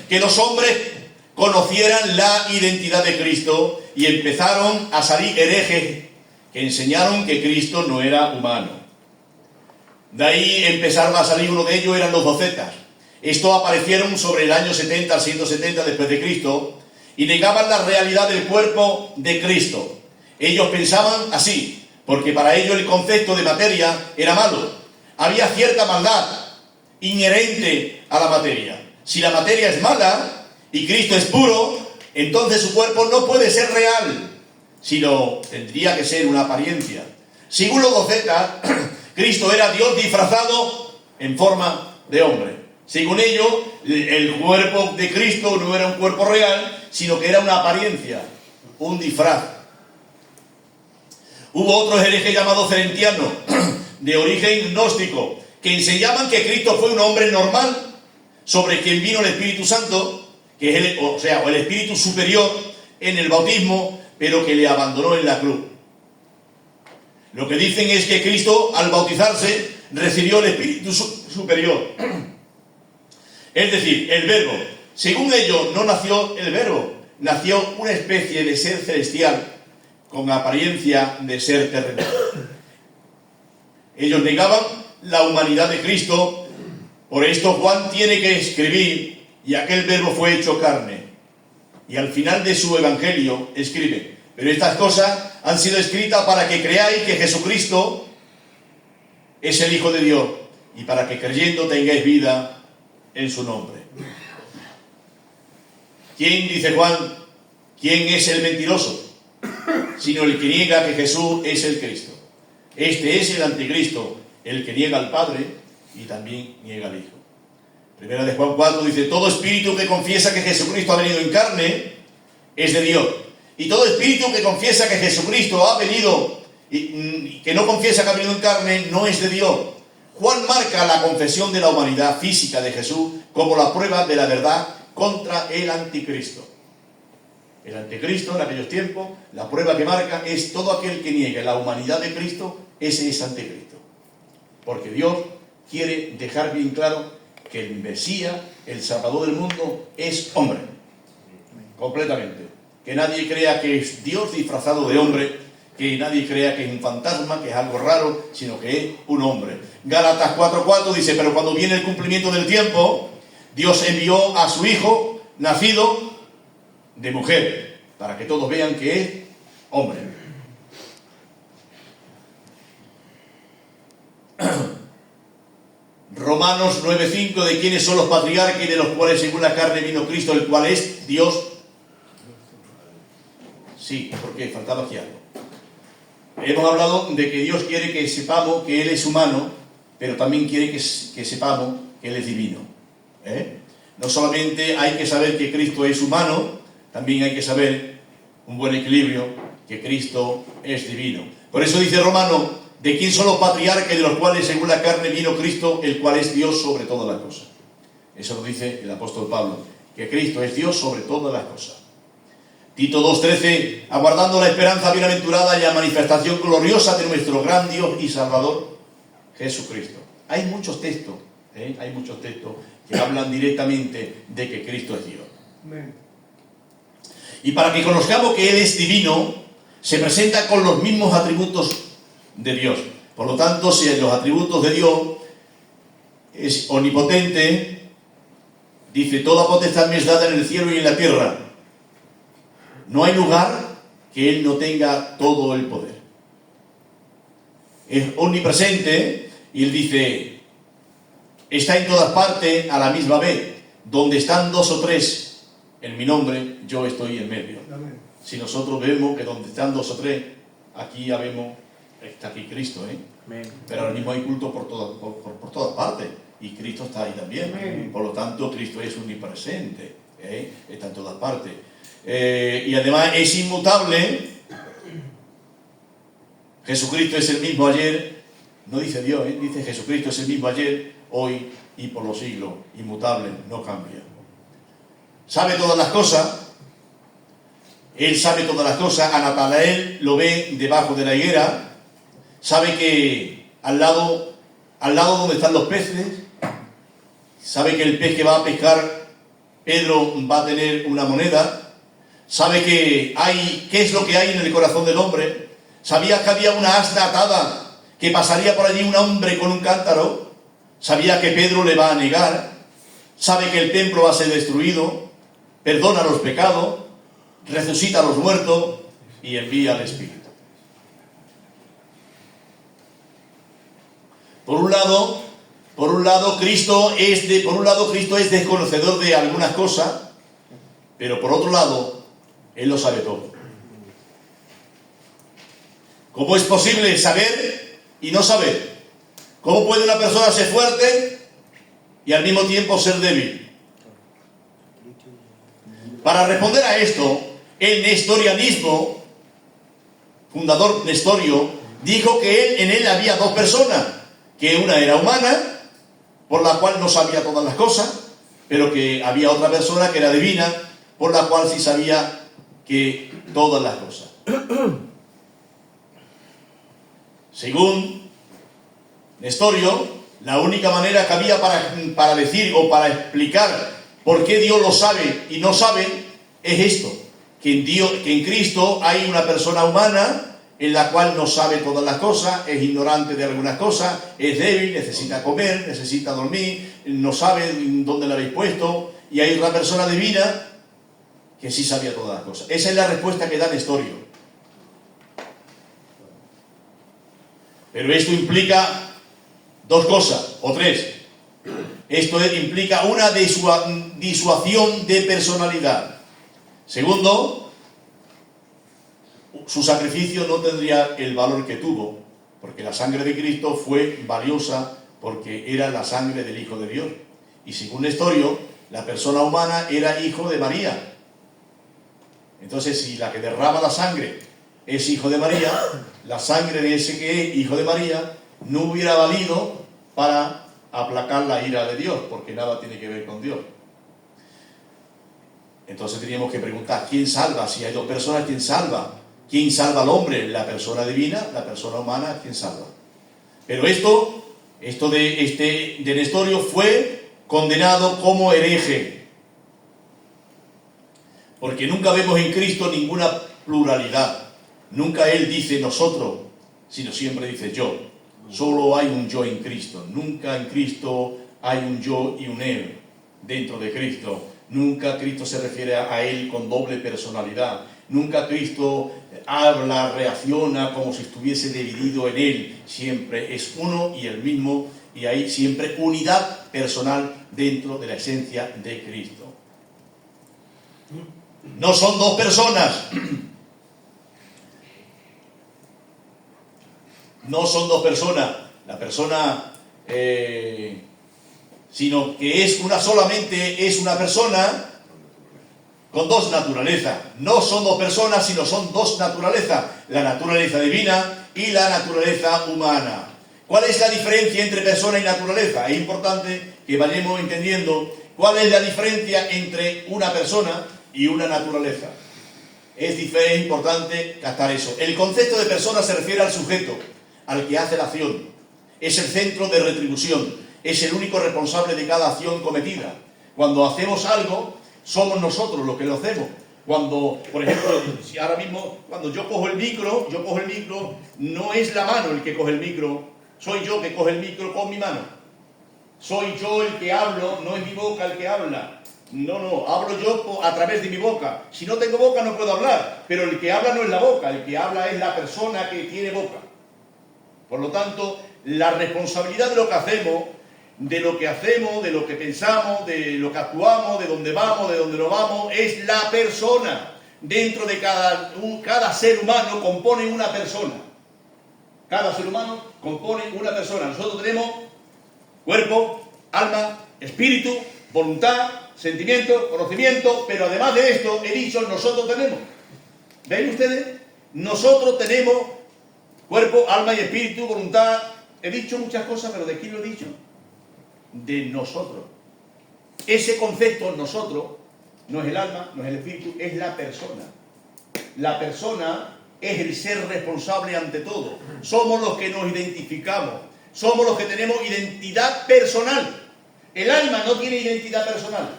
que los hombres conocieran la identidad de Cristo, y empezaron a salir herejes que enseñaron que Cristo no era humano. De ahí empezaron a salir, uno de ellos eran los docetas. Estos aparecieron sobre el año 70 al 170 después de Cristo y negaban la realidad del cuerpo de Cristo. Ellos pensaban así, porque para ellos el concepto de materia era malo. Había cierta maldad inherente a la materia. Si la materia es mala y Cristo es puro, entonces su cuerpo no puede ser real, sino tendría que ser una apariencia. Según los docetas, Cristo era Dios disfrazado en forma de hombre. Según ellos, el cuerpo de Cristo no era un cuerpo real, sino que era una apariencia, un disfraz. Hubo otros herejes llamados celentianos, de origen gnóstico, que enseñaban que Cristo fue un hombre normal, sobre quien vino el Espíritu Santo, que es el Espíritu superior en el bautismo, pero que le abandonó en la cruz. Lo que dicen es que Cristo, al bautizarse, recibió el Espíritu superior. Es decir, el Verbo. Según ellos, no nació el Verbo, nació una especie de ser celestial con apariencia de ser terrenal. Ellos negaban la humanidad de Cristo. Por esto Juan tiene que escribir: y aquel Verbo fue hecho carne. Y al final de su evangelio escribe: pero estas cosas han sido escritas para que creáis que Jesucristo es el Hijo de Dios, y para que creyendo tengáis vida en su nombre. ¿Quién, dice Juan, quién es el mentiroso? Sino el que niega que Jesús es el Cristo. Este es el anticristo, el que niega al Padre y también niega al Hijo. Primera de Juan 4 dice: todo espíritu que confiesa que Jesucristo ha venido en carne es de Dios. Y todo espíritu que confiesa que Jesucristo ha venido y que no confiesa que ha venido en carne no es de Dios. Juan marca la confesión de la humanidad física de Jesús como la prueba de la verdad contra el anticristo. El anticristo en aquellos tiempos, la prueba que marca es todo aquel que niegue la humanidad de Cristo, ese es anticristo. Porque Dios quiere dejar bien claro que el Mesías, el Salvador del mundo, es hombre. Completamente. Que nadie crea que es Dios disfrazado de hombre, que nadie crea que es un fantasma, que es algo raro, sino que es un hombre. Gálatas 4:4 dice: pero cuando viene el cumplimiento del tiempo, Dios envió a su Hijo, nacido de mujer, para que todos vean que es hombre. Romanos 9:5: de quiénes son los patriarcas y de los cuales según la carne vino Cristo, el cual es Dios. Sí, porque faltaba aquí algo. Hemos hablado de que Dios quiere que sepamos que Él es humano, pero también quiere que sepamos que Él es divino. No solamente hay que saber que Cristo es humano, también hay que saber, un buen equilibrio, que Cristo es divino. Por eso dice Romano: de quién son los patriarcas y de los cuales según la carne vino Cristo, el cual es Dios sobre todas las cosas. Eso lo dice el apóstol Pablo, que Cristo es Dios sobre todas las cosas. Tito 2:13: aguardando la esperanza bienaventurada y la manifestación gloriosa de nuestro gran Dios y Salvador, Jesucristo. Hay muchos textos Hay muchos textos que hablan directamente de que Cristo es Dios. Amén. Y para que conozcamos que Él es divino, se presenta con los mismos atributos de Dios. Por lo tanto, si en los atributos de Dios es omnipotente, dice, toda potestad me es dada en el cielo y en la tierra. No hay lugar que Él no tenga todo el poder. Es omnipresente y Él dice, está en todas partes a la misma vez. Donde están dos o tres en mi nombre, yo estoy en medio. Amén. Si nosotros vemos que donde están dos o tres, aquí ya vemos, está aquí Cristo, Amén. pero ahora mismo hay culto por todas partes, y Cristo está ahí también. Amén. Por lo tanto, Cristo es omnipresente, está en todas partes. Y además es inmutable. Jesucristo es el mismo ayer, no dice Dios, dice Jesucristo es el mismo ayer, hoy y por los siglos, inmutable, no cambia. Sabe todas las cosas. Él sabe todas las cosas. A Natanael lo ve debajo de la higuera. Sabe que al lado donde están los peces, sabe que el pez que va a pescar Pedro va a tener una moneda. Sabe que qué es lo que hay en el corazón del hombre. Sabía que había una asna atada, que pasaría por allí un hombre con un cántaro. Sabía que Pedro le va a negar. Sabe que el templo va a ser destruido. Perdona los pecados, resucita a los muertos y envía al Espíritu. Por un lado, Cristo es desconocedor de algunas cosas, pero por otro lado, Él lo sabe todo. ¿Cómo es posible saber y no saber? ¿Cómo puede una persona ser fuerte y al mismo tiempo ser débil? Para responder a esto, el nestorianismo, fundador Nestorio, dijo que en él había dos personas, que una era humana, por la cual no sabía todas las cosas, pero que había otra persona que era divina, por la cual sí sabía que todas las cosas. Según Nestorio, la única manera que había para decir o para explicar por qué Dios lo sabe y no sabe es esto, que en Cristo hay una persona humana en la cual no sabe todas las cosas, es ignorante de algunas cosas, es débil, necesita comer, necesita dormir, no sabe dónde la habéis puesto, y hay otra persona divina que sí sabía todas las cosas. Esa es la respuesta que da Nestorio. Pero esto implica dos cosas, o tres. Esto implica una disuasión de personalidad. Segundo, su sacrificio no tendría el valor que tuvo, porque la sangre de Cristo fue valiosa porque era la sangre del Hijo de Dios. Y según Nestorio, la persona humana era hijo de María. Entonces, si la que derrama la sangre es hijo de María, la sangre de ese que es hijo de María no hubiera valido para aplacar la ira de Dios, porque nada tiene que ver con Dios. Entonces teníamos que preguntar, ¿quién salva? Si hay dos personas, ¿quién salva? ¿Quién salva al hombre? ¿La persona divina? ¿La persona humana? ¿Quién salva? Pero esto de Nestorio fue condenado como hereje, porque nunca vemos en Cristo ninguna pluralidad. Nunca Él dice nosotros, sino siempre dice yo. Solo hay un yo en Cristo. Nunca en Cristo hay un yo y un Él dentro de Cristo. Nunca Cristo se refiere a Él con doble personalidad. Nunca Cristo habla, reacciona como si estuviese dividido en Él. Siempre es uno y el mismo, y hay siempre unidad personal dentro de la esencia de Cristo. No son dos personas. No son dos personas. La persona... sino que es una persona con dos naturalezas. No son dos personas, sino son dos naturalezas. La naturaleza divina y la naturaleza humana. ¿Cuál es la diferencia entre persona y naturaleza? Es importante que vayamos entendiendo cuál es la diferencia entre una persona y una naturaleza. Es importante captar eso. El concepto de persona se refiere al sujeto, al que hace la acción. Es el centro de retribución. es el único responsable de cada acción cometida. Cuando hacemos algo, somos nosotros los que lo hacemos. Cuando, por ejemplo, si ahora mismo, cuando yo cojo el micro, no es la mano el que coge el micro, soy yo que coge el micro con mi mano. Soy yo el que hablo, no es mi boca el que habla. No, hablo yo a través de mi boca. Si no tengo boca no puedo hablar, pero el que habla no es la boca, el que habla es la persona que tiene boca. Por lo tanto, la responsabilidad de lo que hacemos, de lo que pensamos, de lo que actuamos, de dónde vamos, de dónde no vamos, es la persona. Dentro de cada ser humano compone una persona. Cada ser humano compone una persona. Nosotros tenemos cuerpo, alma, espíritu, voluntad, sentimiento, conocimiento, pero además de esto, he dicho, nosotros tenemos. ¿Ven ustedes? Nosotros tenemos cuerpo, alma y espíritu, voluntad. He dicho muchas cosas, pero ¿de quién lo he dicho? De nosotros. Ese concepto, nosotros, no es el alma, no es el espíritu, es la persona. La persona es el ser responsable ante todo. Somos los que nos identificamos. Somos los que tenemos identidad personal. El alma no tiene identidad personal.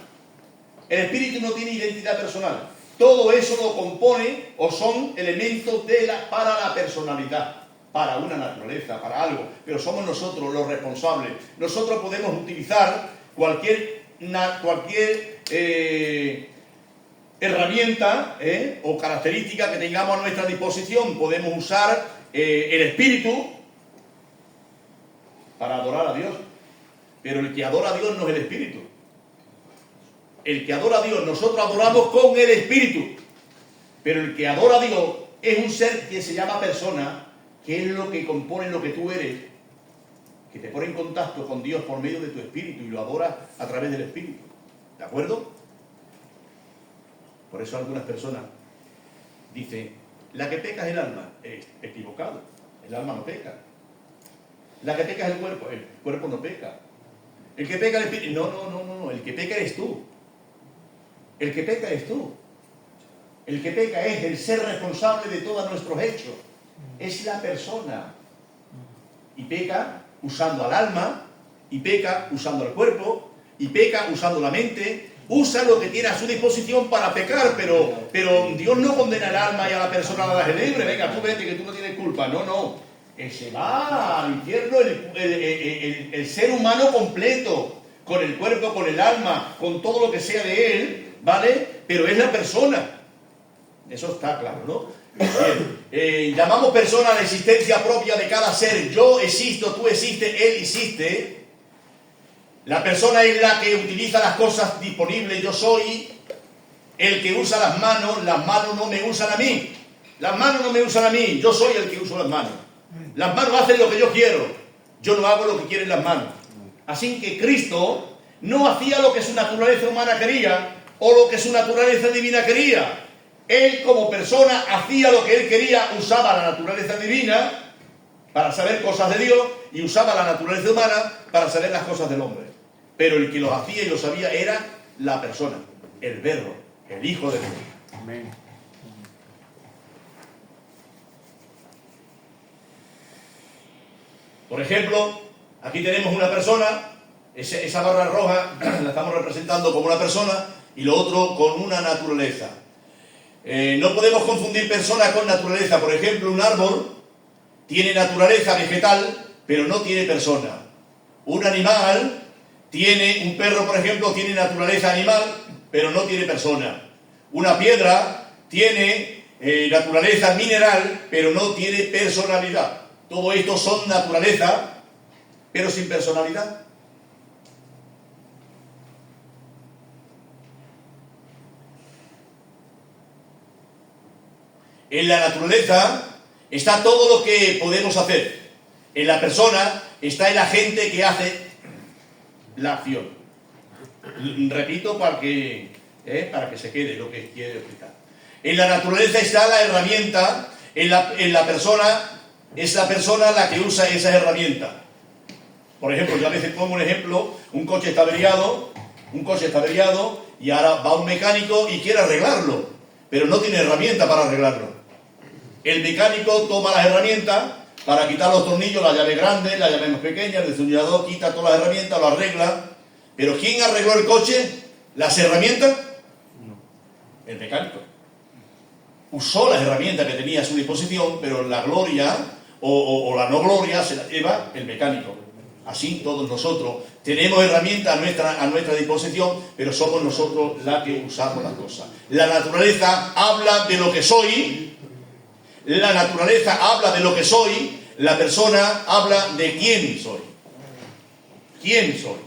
El espíritu no tiene identidad personal. Todo eso lo compone o son elementos para la personalidad, para una naturaleza, para algo. Pero somos nosotros los responsables. Nosotros podemos utilizar cualquier herramienta o característica que tengamos a nuestra disposición. Podemos usar el espíritu para adorar a Dios. Pero el que adora a Dios no es el espíritu. El que adora a Dios, nosotros adoramos con el espíritu. Pero el que adora a Dios es un ser que se llama persona, que es lo que compone lo que tú eres, que te pone en contacto con Dios por medio de tu espíritu y lo adoras a través del espíritu. ¿De acuerdo? Por eso algunas personas dicen, la que peca es el alma. Es equivocado. El alma no peca. La que peca es el cuerpo no peca. El que peca es el espíritu. No. El que peca eres tú. El que peca eres tú. El que peca es el ser responsable de todos nuestros hechos. Es la persona. Y peca usando al alma, y peca usando al cuerpo, y peca usando la mente. Usa lo que tiene a su disposición para pecar, pero Dios no condena al alma y a la persona a la deje libre. Venga, tú vete que tú no tienes culpa. No. Se va al infierno el ser humano completo, con el cuerpo, con el alma, con todo lo que sea de él, ¿vale? Pero es la persona. Eso está claro, ¿no? Bien. Llamamos persona a la existencia propia de cada ser. Yo existo, tú existes, él existe. La persona es la que utiliza las cosas disponibles. Yo soy el que usa las manos no me usan a mí. Las manos no me usan a mí, yo soy el que uso las manos. Las manos hacen lo que yo quiero, yo no hago lo que quieren las manos. Así que Cristo no hacía lo que su naturaleza humana quería o lo que su naturaleza divina quería. Él como persona hacía lo que él quería, usaba la naturaleza divina para saber cosas de Dios y usaba la naturaleza humana para saber las cosas del hombre. Pero el que lo hacía y lo sabía era la persona, el Verbo, el Hijo de Dios. Amén. Por ejemplo, aquí tenemos una persona, esa barra roja la estamos representando como una persona y lo otro con una naturaleza. No podemos confundir persona con naturaleza. Por ejemplo, un árbol tiene naturaleza vegetal, pero no tiene persona. Un animal un perro, por ejemplo, tiene naturaleza animal, pero no tiene persona. Una piedra tiene naturaleza mineral, pero no tiene personalidad. Todo esto son naturaleza, pero sin personalidad. En la naturaleza está todo lo que podemos hacer. En la persona está el agente que hace la acción. Repito para que se quede lo que quiero explicar. En la naturaleza está la herramienta, en la persona es la persona la que usa esa herramienta. Por ejemplo, yo a veces pongo un ejemplo, un coche está averiado y ahora va un mecánico y quiere arreglarlo, pero no tiene herramienta para arreglarlo. El mecánico toma las herramientas, para quitar los tornillos, la llave grande, la llave más pequeña, el destornillador, quita todas las herramientas, lo arregla. Pero ¿quién arregló el coche? ¿Las herramientas? No. El mecánico. Usó las herramientas que tenía a su disposición, pero la gloria o la no gloria se la lleva el mecánico. Así todos nosotros tenemos herramientas a nuestra disposición, pero somos nosotros las que usamos las cosas. La naturaleza habla de lo que soy, la naturaleza habla de lo que soy, la persona habla de quién soy. ¿Quién soy?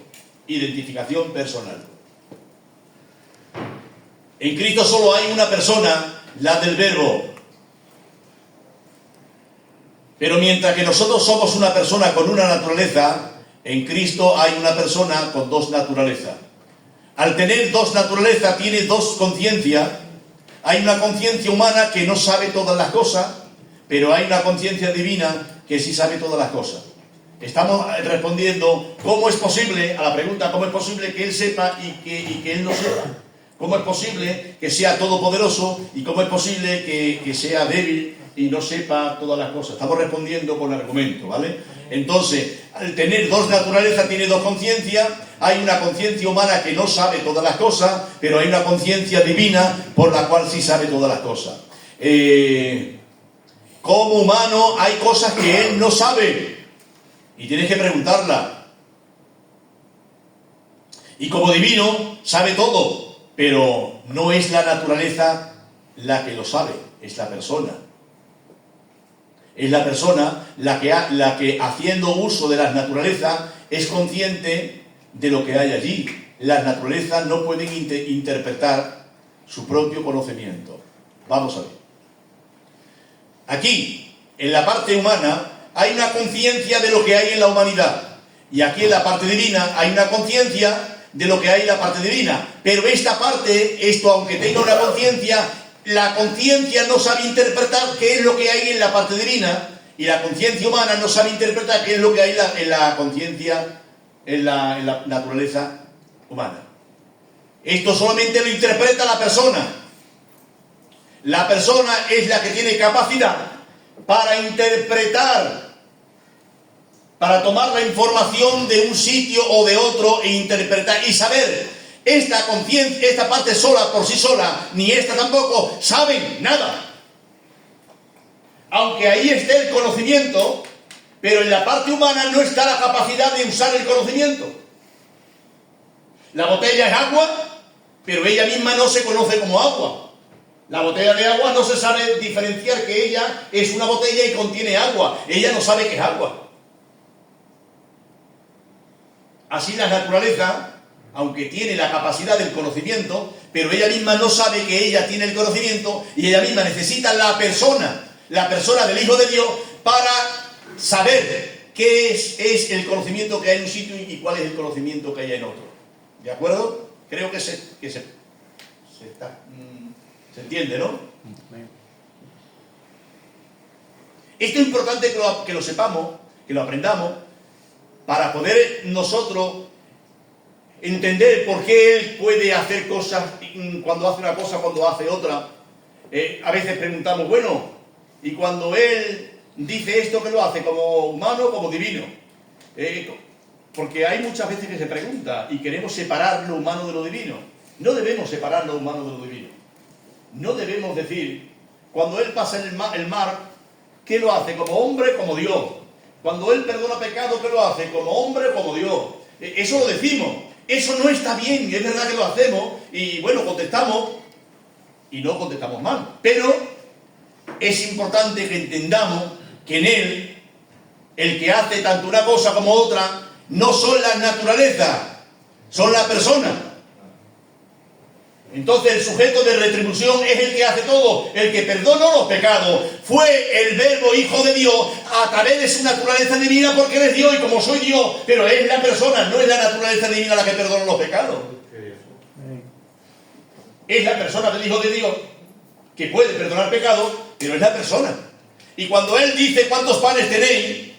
Identificación personal. En Cristo solo hay una persona, la del Verbo. Pero mientras que nosotros somos una persona con una naturaleza, en Cristo hay una persona con dos naturalezas. Al tener dos naturalezas, tiene dos conciencias. Hay una conciencia humana que no sabe todas las cosas, pero hay una conciencia divina que sí sabe todas las cosas. Estamos respondiendo cómo es posible, a la pregunta, ¿cómo es posible que Él sepa y que Él no sepa? ¿Cómo es posible que sea todopoderoso y cómo es posible que sea débil y no sepa todas las cosas? Estamos respondiendo con argumento, ¿vale? Entonces, al tener dos naturalezas, tiene dos conciencias. Hay una conciencia humana que no sabe todas las cosas, pero hay una conciencia divina por la cual sí sabe todas las cosas. Como humano hay cosas que él no sabe y tienes que preguntarla. Y como divino sabe todo, pero no es la naturaleza la que lo sabe, es la persona. Es la persona la que haciendo uso de las naturalezas es consciente de lo que hay allí. Las naturalezas no pueden interpretar su propio conocimiento. Vamos a ver. Aquí, en la parte humana, hay una conciencia de lo que hay en la humanidad. Y aquí en la parte divina hay una conciencia de lo que hay en la parte divina. Pero esta parte, esto aunque tenga una conciencia, la conciencia no sabe interpretar qué es lo que hay en la parte divina, y la conciencia humana no sabe interpretar qué es lo que hay en la conciencia, en la naturaleza humana. Esto solamente lo interpreta la persona. La persona es la que tiene capacidad para interpretar, para tomar la información de un sitio o de otro e interpretar y saber. Esta conciencia, esta parte sola, por sí sola, ni esta tampoco, saben nada. Aunque ahí esté el conocimiento, pero en la parte humana no está la capacidad de usar el conocimiento. La botella es agua, pero ella misma no se conoce como agua. La botella de agua no se sabe diferenciar que ella es una botella y contiene agua. Ella no sabe que es agua. Así la naturaleza, aunque tiene la capacidad del conocimiento, pero ella misma no sabe que ella tiene el conocimiento y ella misma necesita la persona del Hijo de Dios para saber qué es el conocimiento que hay en un sitio y cuál es el conocimiento que hay en otro. ¿De acuerdo? Creo que se entiende, ¿no? Esto es importante que lo sepamos, que lo aprendamos, para poder nosotros entender por qué Él puede hacer cosas cuando hace una cosa, cuando hace otra. A veces preguntamos, bueno, y cuando Él dice esto, ¿qué lo hace? ¿Como humano o como divino? Porque hay muchas veces que se pregunta y queremos separar lo humano de lo divino. No debemos separar lo humano de lo divino. No debemos decir, cuando Él pasa en el mar, ¿qué lo hace? ¿Como hombre, como Dios? Cuando Él perdona pecado, ¿qué lo hace? ¿Como hombre, como Dios? Eso lo decimos. Eso no está bien, es verdad que lo hacemos, y bueno, contestamos, y no contestamos mal. Pero es importante que entendamos que en Él, el que hace tanto una cosa como otra, no son las naturalezas, son las personas. Entonces el sujeto de retribución es el que hace todo, el que perdona los pecados. Fue el Verbo Hijo de Dios a través de su naturaleza divina, porque Él es Dios y como soy Dios, pero es la persona, no es la naturaleza divina la que perdona los pecados. Es la persona del Hijo de Dios que puede perdonar pecados, pero es la persona. Y cuando Él dice cuántos panes tenéis,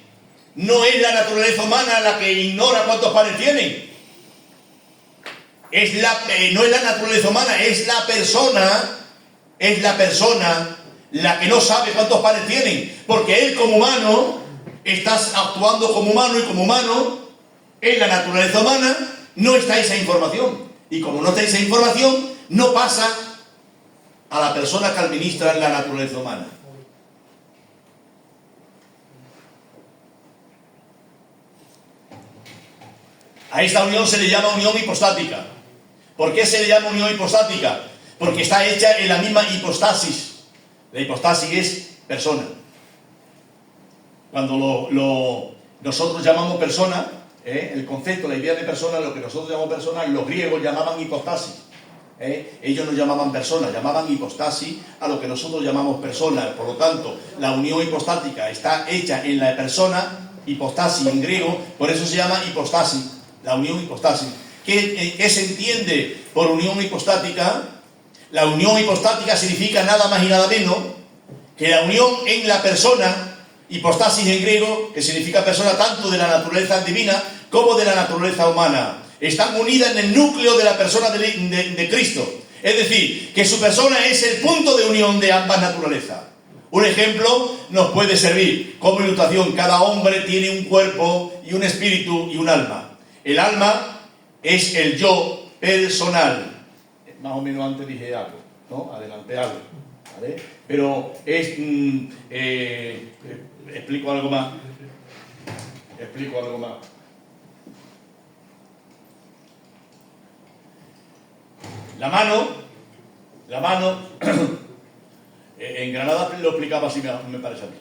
no es la naturaleza humana la que ignora cuántos panes tienen. No es la naturaleza humana, es la persona la que no sabe cuántos panes tienen, porque Él como humano estás actuando como humano y como humano, en la naturaleza humana, no está esa información. Y como no está esa información, no pasa a la persona que administra la naturaleza humana. A esta unión se le llama unión hipostática. ¿Por qué se le llama unión hipostática? Porque está hecha en la misma hipostasis. La hipostasis es persona. Cuando nosotros llamamos persona, el concepto, la idea de persona, lo que nosotros llamamos persona, los griegos llamaban hipostasis. Ellos no llamaban persona, llamaban hipostasis a lo que nosotros llamamos persona. Por lo tanto, la unión hipostática está hecha en la persona, hipostasis en griego, por eso se llama hipostasis. La unión hipostática. ¿Qué se entiende por unión hipostática? La unión hipostática significa nada más y nada menos que la unión en la persona, hipostasis en griego, que significa persona tanto de la naturaleza divina como de la naturaleza humana. Están unidas en el núcleo de la persona de Cristo. Es decir, que su persona es el punto de unión de ambas naturalezas. Un ejemplo nos puede servir como ilustración. Cada hombre tiene un cuerpo y un espíritu y un alma. El alma es el yo personal. Más o menos antes dije algo, ¿no? Adelanté algo, ¿vale? Pero es... explico algo más. La mano, en Granada lo explicaba así, me parece a mí.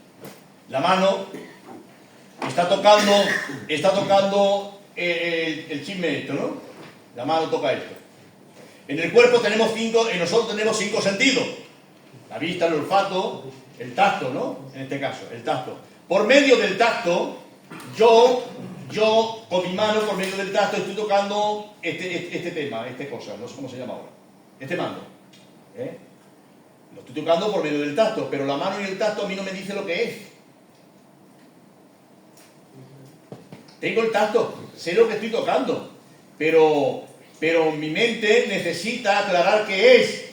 La mano está tocando el chisme esto, ¿no? La mano toca esto. En el cuerpo nosotros tenemos 5 sentidos. La vista, el olfato, el tacto, ¿no? En este caso, el tacto. Por medio del tacto, yo con mi mano, por medio del tacto, estoy tocando este tema, esta cosa, no sé cómo se llama ahora. Este mando. Lo estoy tocando por medio del tacto, pero la mano y el tacto a mí no me dicen lo que es. Tengo el tacto, sé lo que estoy tocando, pero mi mente necesita aclarar qué es.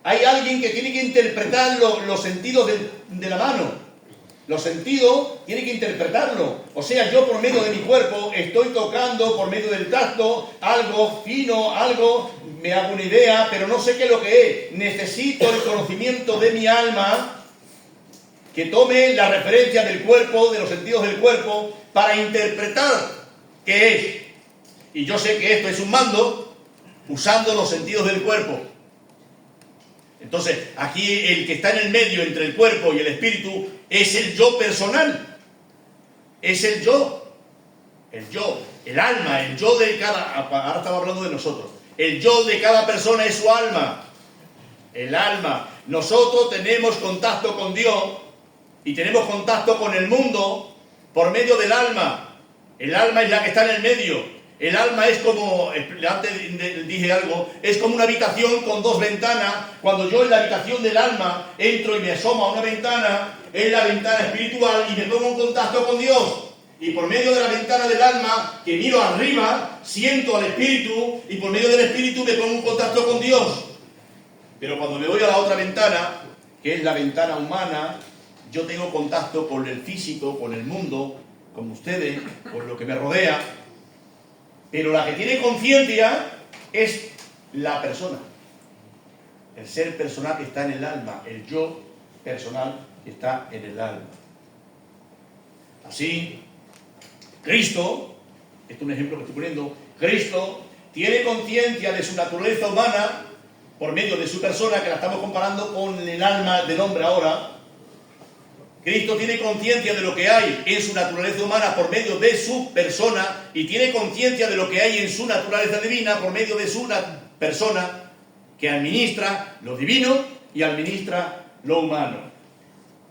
Hay alguien que tiene que interpretar los sentidos de la mano. Los sentidos tiene que interpretarlo. O sea, yo por medio de mi cuerpo estoy tocando por medio del tacto algo fino, algo, me hago una idea, pero no sé qué es lo que es. Necesito el conocimiento de mi alma que tome la referencia del cuerpo, de los sentidos del cuerpo, para interpretar qué es. Y yo sé que esto es un mando usando los sentidos del cuerpo. Entonces, aquí el que está en el medio entre el cuerpo y el espíritu es el yo personal. Es el yo, el alma, el yo de cada... Ahora estaba hablando de nosotros. El yo de cada persona es su alma. El alma. Nosotros tenemos contacto con Dios y tenemos contacto con el mundo por medio del alma. El alma es la que está en el medio. El alma es como, antes dije algo, es como una habitación con 2 ventanas. Cuando yo en la habitación del alma entro y me asomo a una ventana, es la ventana espiritual y me pongo en contacto con Dios. Y por medio de la ventana del alma, que miro arriba, siento al espíritu y por medio del espíritu me pongo en contacto con Dios. Pero cuando me voy a la otra ventana, que es la ventana humana, yo tengo contacto con el físico, con el mundo, con ustedes, con lo que me rodea. Pero la que tiene conciencia es la persona. El ser personal que está en el alma, el yo personal que está en el alma. Así, Cristo, este es un ejemplo que estoy poniendo, Cristo tiene conciencia de su naturaleza humana por medio de su persona, que la estamos comparando con el alma del hombre ahora. Cristo tiene conciencia de lo que hay en su naturaleza humana por medio de su persona y tiene conciencia de lo que hay en su naturaleza divina por medio de su persona que administra lo divino y administra lo humano.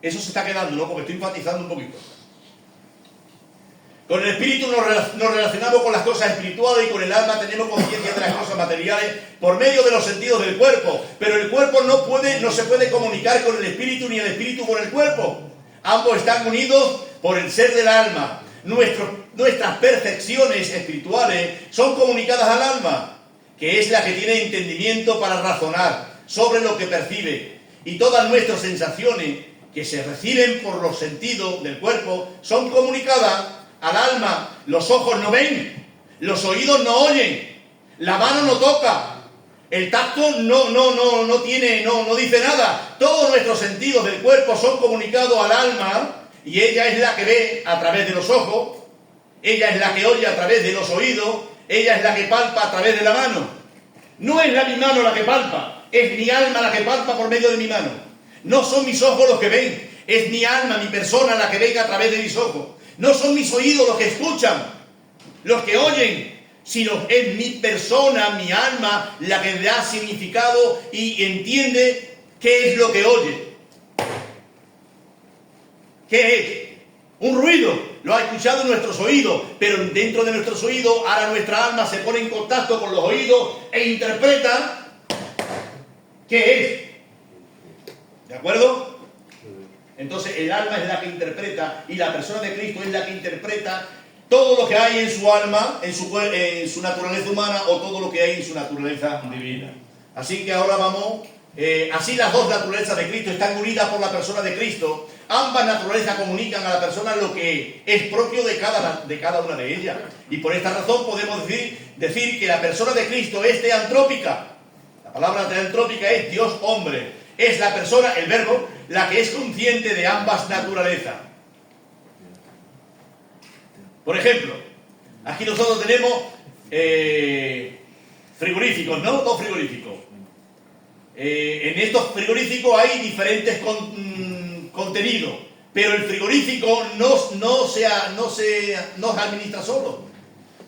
Eso se está quedando, ¿no? Porque estoy enfatizando un poquito. Con el espíritu nos relacionamos con las cosas espirituales y con el alma tenemos conciencia de las cosas materiales por medio de los sentidos del cuerpo. Pero el cuerpo no se puede comunicar con el espíritu ni el espíritu con el cuerpo. Ambos están unidos por el ser del alma. Nuestras percepciones espirituales son comunicadas al alma, que es la que tiene entendimiento para razonar sobre lo que percibe. Y todas nuestras sensaciones que se reciben por los sentidos del cuerpo son comunicadas al alma. Los ojos no ven, los oídos no oyen, la mano no toca, el tacto no dice nada. Todos nuestros sentidos del cuerpo son comunicados al alma, y ella es la que ve a través de los ojos, ella es la que oye a través de los oídos, ella es la que palpa a través de la mano. No es mi mano la que palpa, es mi alma la que palpa por medio de mi mano. No son mis ojos los que ven, es mi alma, mi persona la que ve a través de mis ojos. No son mis oídos los que escuchan, los que oyen, sino es mi persona, mi alma, la que da significado y entiende qué es lo que oye. ¿Qué es? Un ruido, lo ha escuchado en nuestros oídos, pero dentro de nuestros oídos, ahora nuestra alma se pone en contacto con los oídos e interpreta qué es. ¿De acuerdo? Entonces el alma es la que interpreta, y la persona de Cristo es la que interpreta todo lo que hay en su alma, en su naturaleza humana, o todo lo que hay en su naturaleza divina. Así que ahora vamos, así las dos naturalezas de Cristo están unidas por la persona de Cristo. Ambas naturalezas comunican a la persona lo que es propio de cada una de ellas. Y por esta razón podemos decir que la persona de Cristo es teantrópica. La palabra teantrópica es Dios hombre. Es la persona, el verbo, la que es consciente de ambas naturalezas. Por ejemplo, aquí nosotros tenemos frigoríficos, ¿no? Dos frigoríficos. En estos frigoríficos hay diferentes contenidos, pero el frigorífico no se administra solo.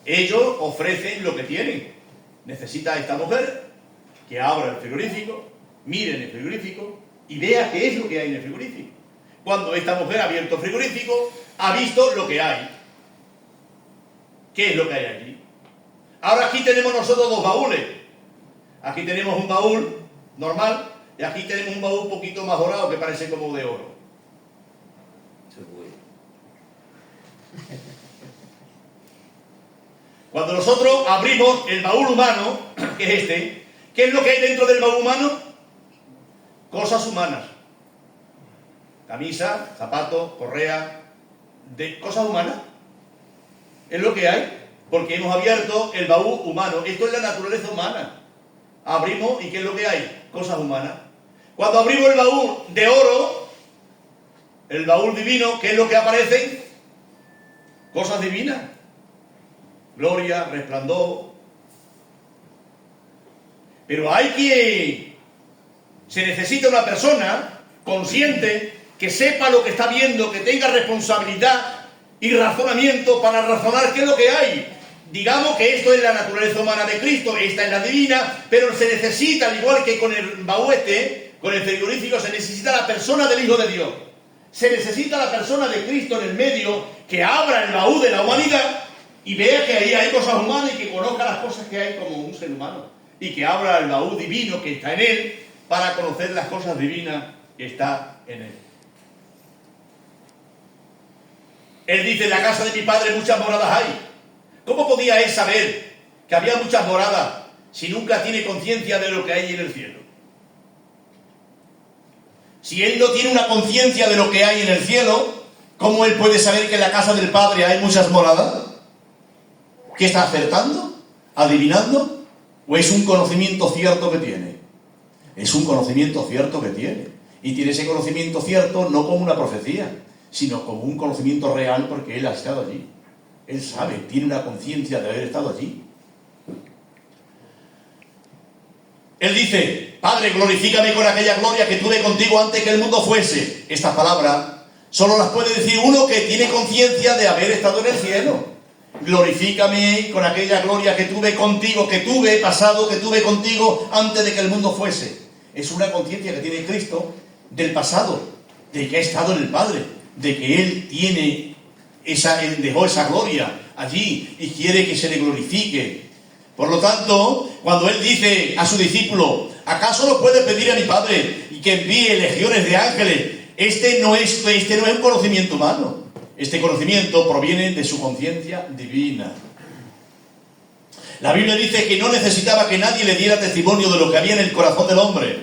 Ellos ofrecen lo que tienen. Necesita esta mujer que abra el frigorífico, mire en el frigorífico y vea qué es lo que hay en el frigorífico. Cuando esta mujer ha abierto el frigorífico, ha visto lo que hay. ¿Qué es lo que hay allí? Ahora aquí tenemos nosotros dos baúles. Aquí tenemos un baúl normal y aquí tenemos un baúl un poquito más dorado que parece como de oro. Cuando nosotros abrimos el baúl humano, que es este, ¿qué es lo que hay dentro del baúl humano? Cosas humanas. Camisa, zapatos, correa, cosas humanas. Es lo que hay, porque hemos abierto el baúl humano. Esto es la naturaleza humana. Abrimos y ¿qué es lo que hay? Cosas humanas. Cuando abrimos el baúl de oro, el baúl divino, ¿qué es lo que aparece? Cosas divinas. Gloria, resplandor. Pero se necesita una persona consciente que sepa lo que está viendo, que tenga responsabilidad y razonamiento para razonar qué es lo que hay. Digamos que esto es la naturaleza humana de Cristo, esta es la divina, pero se necesita, al igual que con el baúl con el frigorífico, se necesita la persona del Hijo de Dios. Se necesita la persona de Cristo en el medio, que abra el baúl de la humanidad y vea que ahí hay cosas humanas y que conozca las cosas que hay como un ser humano. Y que abra el baúl divino que está en él para conocer las cosas divinas que está en él. Él dice, en la casa de mi padre muchas moradas hay. ¿Cómo podía él saber que había muchas moradas si nunca tiene conciencia de lo que hay en el cielo? Si él no tiene una conciencia de lo que hay en el cielo, ¿cómo él puede saber que en la casa del padre hay muchas moradas? ¿Qué está acertando? ¿Adivinando? ¿O es un conocimiento cierto que tiene? Es un conocimiento cierto que tiene. Y tiene ese conocimiento cierto no como una profecía, sino como un conocimiento real, porque él ha estado allí. Él sabe, tiene una conciencia de haber estado allí. Él dice, Padre, glorifícame con aquella gloria que tuve contigo antes que el mundo fuese. Estas palabras solo las puede decir uno que tiene conciencia de haber estado en el cielo. Glorifícame con aquella gloria que tuve contigo, que tuve pasado, que tuve contigo antes de que el mundo fuese. Es una conciencia que tiene Cristo del pasado, de que ha estado en el Padre, de que Él tiene Él dejó esa gloria allí y quiere que se le glorifique. Por lo tanto, cuando Él dice a su discípulo, ¿acaso no puede pedir a mi Padre y que envíe legiones de ángeles? Este no es un conocimiento humano. Este conocimiento proviene de su conciencia divina. La Biblia dice que no necesitaba que nadie le diera testimonio de lo que había en el corazón del hombre,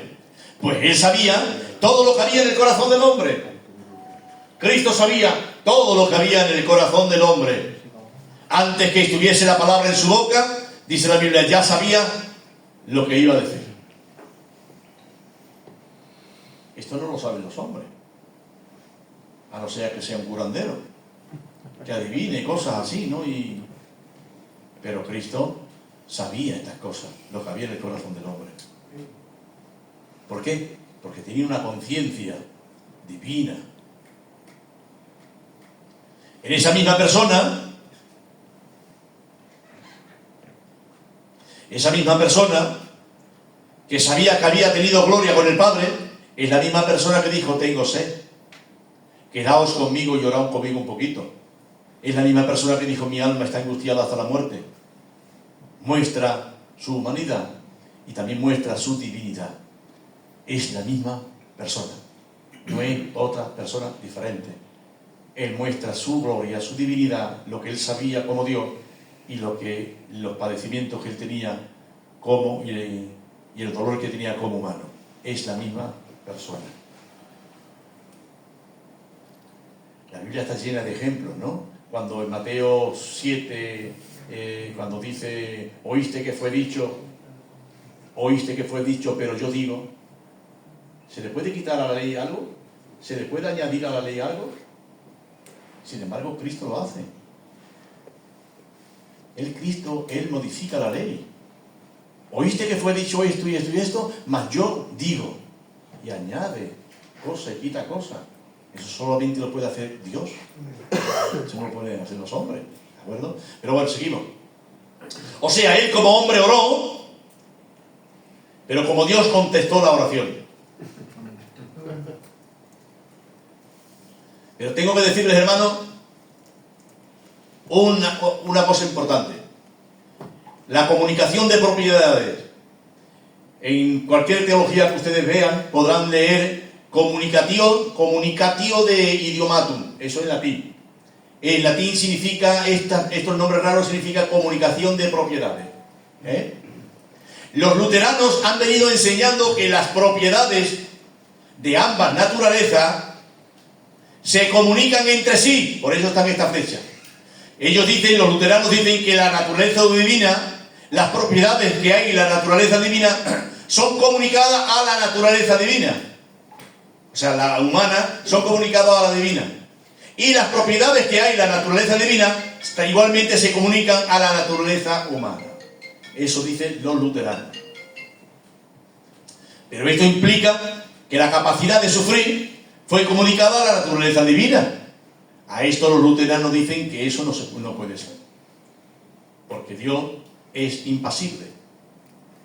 pues Él sabía todo lo que había en el corazón del hombre. Cristo sabía todo lo que había en el corazón del hombre. Antes que estuviese la palabra en su boca, dice la Biblia, ya sabía lo que iba a decir. Esto no lo saben los hombres, a no ser que sea un curandero, que adivine cosas así, ¿no? Pero Cristo sabía estas cosas, lo que había en el corazón del hombre. ¿Por qué? Porque tenía una conciencia divina. En esa misma persona, que sabía que había tenido gloria con el Padre, es la misma persona que dijo, tengo sed, quedaos conmigo y llorad conmigo un poquito. Es la misma persona que dijo, mi alma está angustiada hasta la muerte. Muestra su humanidad y también muestra su divinidad. Es la misma persona, no es otra persona diferente. Él muestra su gloria, su divinidad, lo que él sabía como Dios y los padecimientos que él tenía como y el dolor que tenía como humano. Es la misma persona. La Biblia está llena de ejemplos, ¿no? Cuando en Mateo 7, cuando dice, oíste que fue dicho, pero yo digo, ¿se le puede quitar a la ley algo? ¿Se le puede añadir a la ley algo? Sin embargo, Cristo lo hace. Él modifica la ley. Oíste que fue dicho esto y esto y esto, mas yo digo. Y añade cosa y quita cosa. Eso solamente lo puede hacer Dios. Eso no lo pueden hacer los hombres. ¿De acuerdo? Pero bueno, seguimos. O sea, él como hombre oró, pero como Dios contestó la oración. Pero tengo que decirles, hermanos, una cosa importante. La comunicación de propiedades. En cualquier teología que ustedes vean, podrán leer comunicatio de idiomatum. Eso en latín. En latín significa, estos nombres raros significa comunicación de propiedades. Los luteranos han venido enseñando que las propiedades de ambas naturalezas se comunican entre sí, por eso está en esta flecha. Los luteranos dicen que la naturaleza divina, las propiedades que hay en la naturaleza divina, son comunicadas a la naturaleza divina. O sea, la humana son comunicadas a la divina. Y las propiedades que hay en la naturaleza divina, igualmente se comunican a la naturaleza humana. Eso dicen los luteranos. Pero esto implica que la capacidad de sufrir fue comunicada a la naturaleza divina. A esto los luteranos dicen que eso no puede ser. Porque Dios es impasible.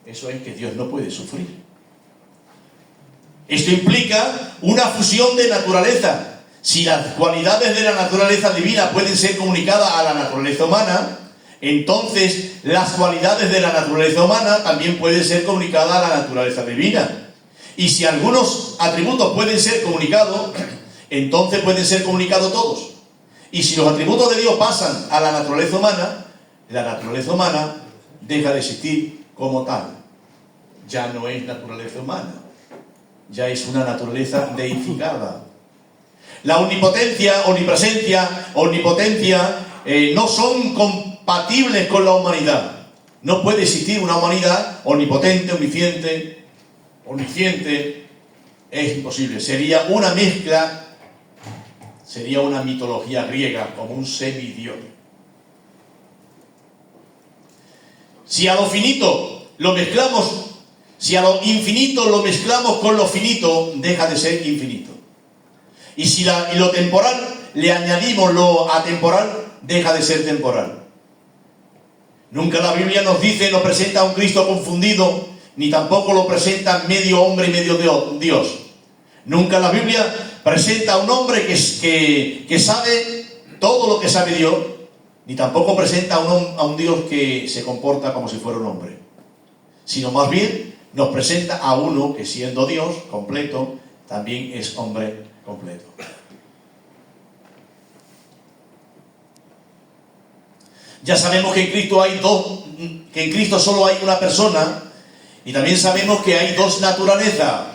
Eso es que Dios no puede sufrir. Esto implica una fusión de naturaleza. Si las cualidades de la naturaleza divina pueden ser comunicadas a la naturaleza humana, entonces las cualidades de la naturaleza humana también pueden ser comunicadas a la naturaleza divina. Y si algunos atributos pueden ser comunicados, entonces pueden ser comunicados todos. Y si los atributos de Dios pasan a la naturaleza humana deja de existir como tal. Ya no es naturaleza humana, ya es una naturaleza deificada. La omnipotencia, omnipotencia no son compatibles con la humanidad. No puede existir una humanidad omnipotente, omnisciente, es imposible. Sería una mezcla, sería una mitología griega, como un semidios. Si a lo finito lo mezclamos, si a lo infinito lo mezclamos con lo finito, deja de ser infinito. Y si lo temporal le añadimos lo atemporal, deja de ser temporal. Nunca la Biblia nos presenta a un Cristo confundido, ni tampoco lo presenta medio hombre y medio Dios. Nunca la Biblia presenta a un hombre que sabe todo lo que sabe Dios, ni tampoco presenta a un Dios que se comporta como si fuera un hombre. Sino más bien nos presenta a uno que, siendo Dios completo, también es hombre completo. Ya sabemos que en Cristo solo hay una persona, y también sabemos que hay dos naturalezas.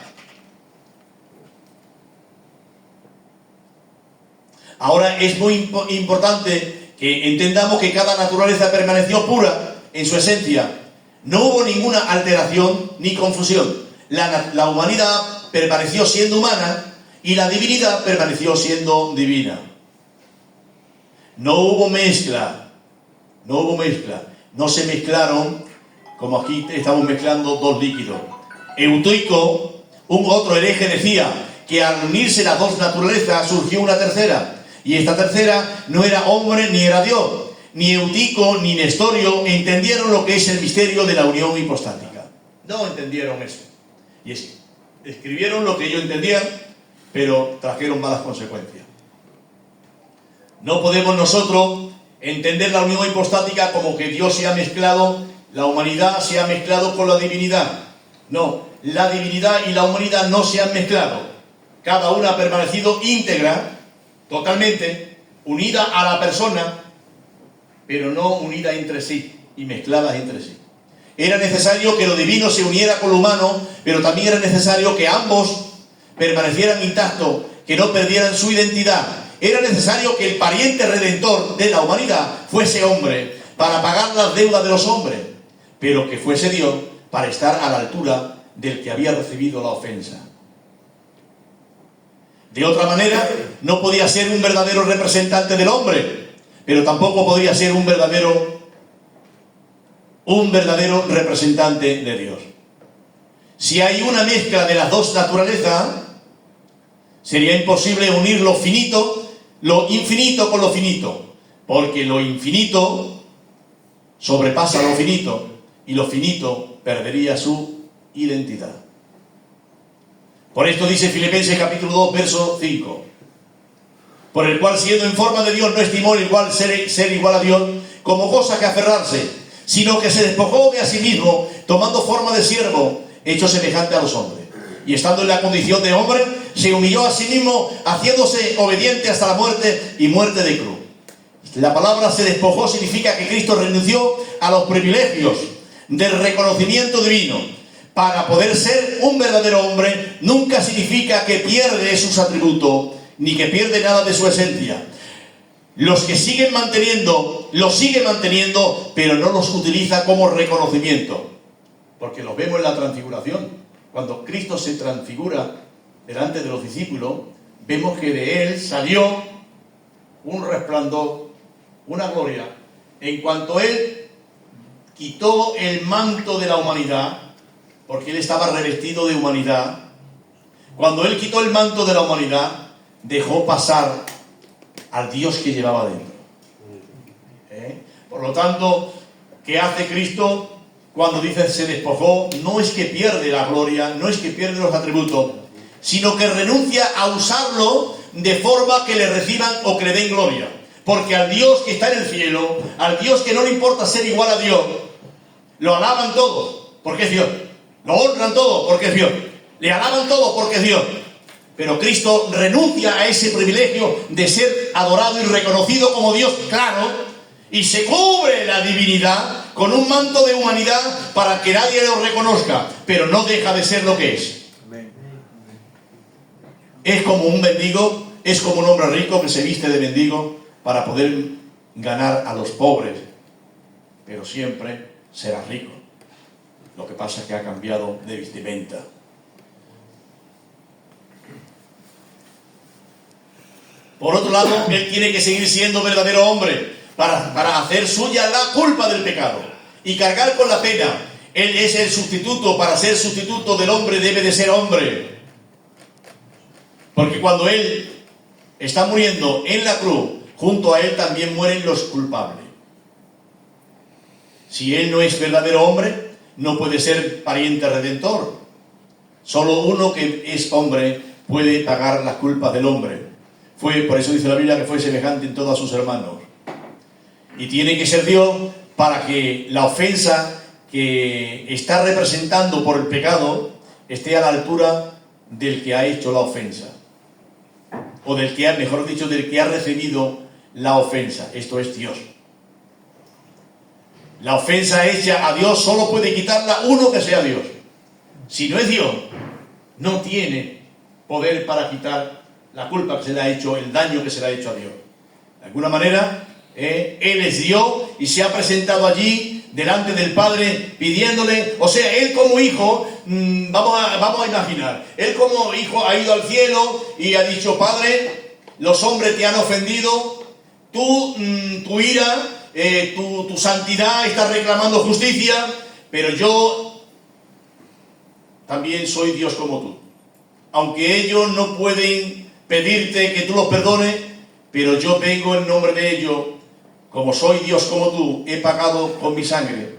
Ahora es muy importante que entendamos que cada naturaleza permaneció pura en su esencia. No hubo ninguna alteración ni confusión. La humanidad permaneció siendo humana y la divinidad permaneció siendo divina. No hubo mezcla. No se mezclaron, como aquí estamos mezclando dos líquidos. Eutico, un otro hereje, decía que al unirse las dos naturalezas surgió una tercera. Y esta tercera no era hombre ni era Dios. Ni Eutico ni Nestorio entendieron lo que es el misterio de la unión hipostática. No entendieron eso. Y escribieron lo que ellos entendían, pero trajeron malas consecuencias. No podemos nosotros entender la unión hipostática como que Dios se ha mezclado, la humanidad se ha mezclado con la divinidad. No, la divinidad y la humanidad no se han mezclado. Cada una ha permanecido íntegra, totalmente, unida a la persona, pero no unida entre sí y mezcladas entre sí. Era necesario que lo divino se uniera con lo humano, pero también era necesario que ambos permanecieran intactos, que no perdieran su identidad. Era necesario que el pariente redentor de la humanidad fuese hombre, para pagar las deudas de los hombres, pero que fuese Dios para estar a la altura del que había recibido la ofensa. De otra manera, no podía ser un verdadero representante del hombre, pero tampoco podría ser un verdadero representante de Dios. Si hay una mezcla de las dos naturalezas, sería imposible unir lo infinito con lo finito, porque lo infinito sobrepasa lo finito y lo finito perdería su identidad. Por esto dice Filipenses capítulo 2, verso 5: por el cual, siendo en forma de Dios, no estimó igual ser igual a Dios como cosa que aferrarse, sino que se despojó de a sí mismo, tomando forma de siervo, hecho semejante a los hombres. Y estando en la condición de hombre, se humilló a sí mismo, haciéndose obediente hasta la muerte y muerte de cruz. La palabra se despojó significa que Cristo renunció a los privilegios del reconocimiento divino. Para poder ser un verdadero hombre, nunca significa que pierde sus atributos, ni que pierde nada de su esencia. Los que siguen manteniendo, los sigue manteniendo, pero no los utiliza como reconocimiento. Porque los vemos en la transfiguración. Cuando Cristo se transfigura delante de los discípulos, vemos que de él salió un resplandor, una gloria. En cuanto él quitó el manto de la humanidad, porque él estaba revestido de humanidad, cuando él quitó el manto de la humanidad, dejó pasar al Dios que llevaba dentro. Por lo tanto, ¿qué hace Cristo cuando dice se despojó? No es que pierde la gloria, no es que pierde los atributos, sino que renuncia a usarlo de forma que le reciban o que le den gloria. Porque al Dios que está en el cielo, al Dios que no le importa ser igual a Dios, lo alaban todos porque es Dios, lo honran todos porque es Dios, le alaban todos porque es Dios. Pero Cristo renuncia a ese privilegio de ser adorado y reconocido como Dios, claro, y se cubre la divinidad con un manto de humanidad para que nadie lo reconozca, pero no deja de ser lo que es. Es como un mendigo, es como un hombre rico que se viste de mendigo para poder ganar a los pobres, pero siempre será rico. Lo que pasa es que ha cambiado de vestimenta. Por otro lado, él tiene que seguir siendo verdadero hombre para hacer suya la culpa del pecado y cargar con la pena. Él es el sustituto. Para ser sustituto del hombre debe de ser hombre. Porque cuando él está muriendo en la cruz, junto a él también mueren los culpables. Si él no es verdadero hombre, no puede ser pariente redentor. Solo uno que es hombre puede pagar las culpas del hombre. Por eso dice la Biblia que fue semejante en todos sus hermanos. Y tiene que ser Dios para que la ofensa que está representando por el pecado esté a la altura del que ha hecho la ofensa. O del que mejor dicho, del que ha recibido la ofensa. Esto es Dios. La ofensa hecha a Dios solo puede quitarla uno que sea Dios. Si no es Dios, no tiene poder para quitar la culpa que se le ha hecho, el daño que se le ha hecho a Dios. De alguna manera, Él es Dios y se ha presentado allí delante del Padre pidiéndole, o sea, Él como hijo, vamos a imaginar, Él como hijo ha ido al cielo y ha dicho, Padre, los hombres te han ofendido, tú, tu ira, tu santidad está reclamando justicia, pero yo también soy Dios como tú. Aunque ellos no pueden pedirte que tú los perdones, pero yo vengo en nombre de ellos, como soy Dios como tú, he pagado con mi sangre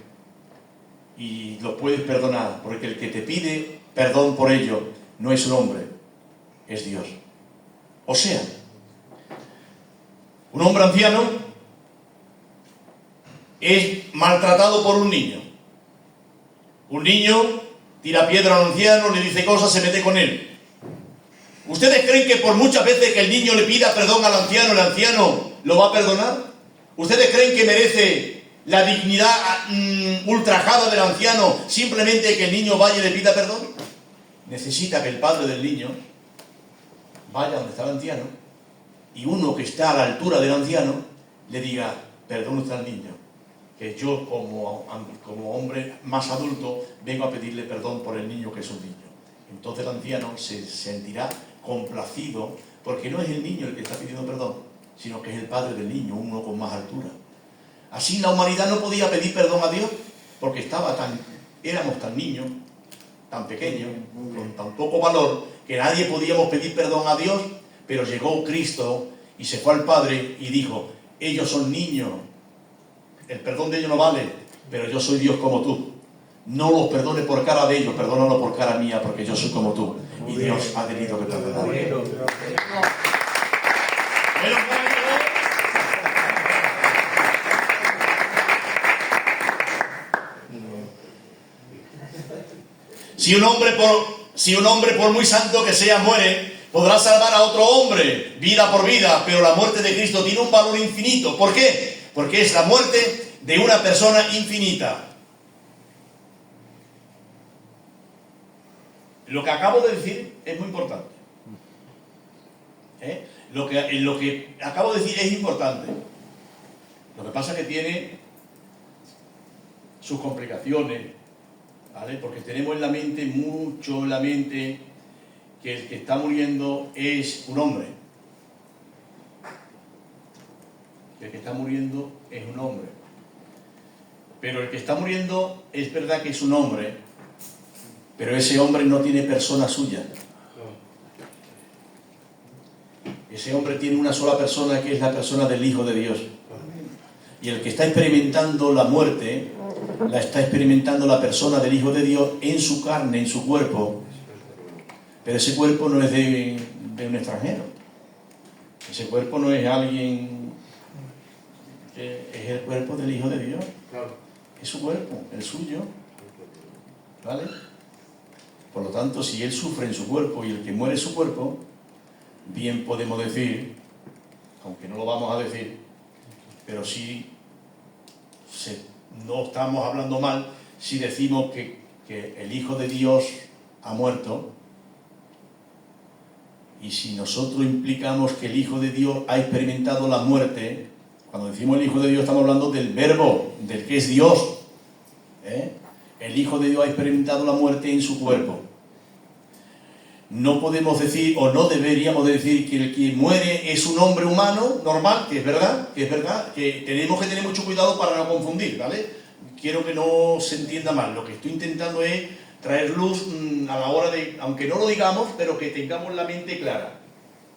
y los puedes perdonar, porque el que te pide perdón por ello no es un hombre, es Dios. O sea, un hombre anciano es maltratado por un niño. Un niño tira piedra a un anciano, le dice cosas, se mete con él. ¿Ustedes creen que por muchas veces que el niño le pida perdón al anciano, el anciano lo va a perdonar? ¿Ustedes creen que merece la dignidad ultrajada del anciano simplemente que el niño vaya y le pida perdón? Necesita que el padre del niño vaya donde está el anciano y uno que está a la altura del anciano le diga, perdone usted al niño, que yo como hombre más adulto vengo a pedirle perdón por el niño que es un niño. Entonces el anciano se sentirá complacido, porque no es el niño el que está pidiendo perdón, sino que es el padre del niño, uno con más altura. Así la humanidad no podía pedir perdón a Dios, porque éramos tan niños, tan pequeños, con tan poco valor, que nadie podíamos pedir perdón a Dios, pero llegó Cristo y se fue al Padre y dijo, ellos son niños, el perdón de ellos no vale, pero yo soy Dios como tú. No los perdones por cara de ellos, perdónalo por cara mía, porque yo soy como tú. Y Dios ha tenido que perdonar. Si un hombre por muy santo que sea muere, podrá salvar a otro hombre, vida por vida, pero la muerte de Cristo tiene un valor infinito. ¿Por qué? Porque es la muerte de una persona infinita. Lo que acabo de decir es muy importante. Lo que acabo de decir es importante. Lo que pasa es que tiene sus complicaciones, ¿vale? Porque tenemos mucho en la mente, que el que está muriendo es un hombre. El que está muriendo es un hombre. Pero el que está muriendo es verdad que es un hombre, pero ese hombre no tiene persona suya. Ese hombre tiene una sola persona, que es la persona del Hijo de Dios. Y el que está experimentando la muerte, la está experimentando la persona del Hijo de Dios en su carne, en su cuerpo. Pero ese cuerpo no es de un extranjero. Ese cuerpo no es alguien, es el cuerpo del Hijo de Dios. Es su cuerpo, el suyo. ¿Vale? Por lo tanto, si Él sufre en su cuerpo y el que muere en su cuerpo, bien podemos decir, aunque no lo vamos a decir, pero sí no estamos hablando mal si decimos que el Hijo de Dios ha muerto, y si nosotros implicamos que el Hijo de Dios ha experimentado la muerte, cuando decimos el Hijo de Dios estamos hablando del Verbo, del que es Dios. El Hijo de Dios ha experimentado la muerte en su cuerpo. No podemos decir, o no deberíamos decir, que el que muere es un hombre humano normal, que es verdad, que tenemos que tener mucho cuidado para no confundir, ¿vale? Quiero que no se entienda mal. Lo que estoy intentando es traer luz a la hora de, aunque no lo digamos, pero que tengamos la mente clara,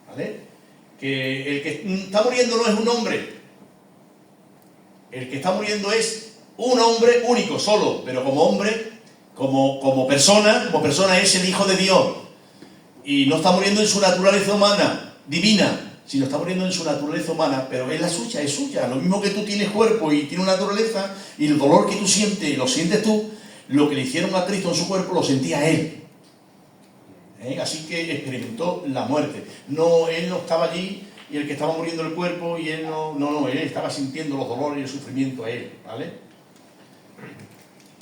¿vale? Que el que está muriendo no es un hombre. El que está muriendo es un hombre único, solo, pero como hombre, como persona es el Hijo de Dios. Y no está muriendo en su naturaleza humana, divina, sino está muriendo en su naturaleza humana, pero es la suya, es suya. Lo mismo que tú tienes cuerpo y tienes una naturaleza, y el dolor que tú sientes, lo sientes tú, lo que le hicieron a Cristo en su cuerpo, lo sentía Él. Así que experimentó la muerte. No, Él no estaba allí, y el que estaba muriendo el cuerpo, y Él no, Él estaba sintiendo los dolores y el sufrimiento a Él, ¿vale?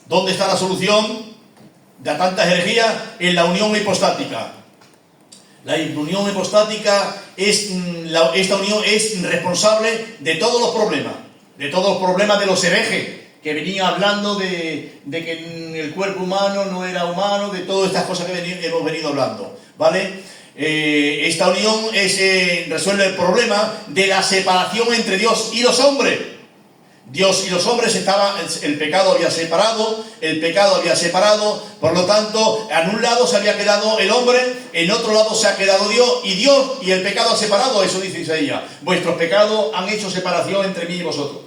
¿Dónde está la solución de tantas herejías? En la unión hipostática. La unión hipostática esta unión es responsable de todos los problemas. De todos los problemas de los herejes, que venía hablando de que el cuerpo humano no era humano, de todas estas cosas que hemos venido hablando, ¿vale? Esta unión resuelve el problema de la separación entre Dios y los hombres. Dios y los hombres el pecado había separado, por lo tanto, en un lado se había quedado el hombre, en otro lado se ha quedado Dios y el pecado ha separado, eso dice Isaías. Vuestros pecados han hecho separación entre mí y vosotros.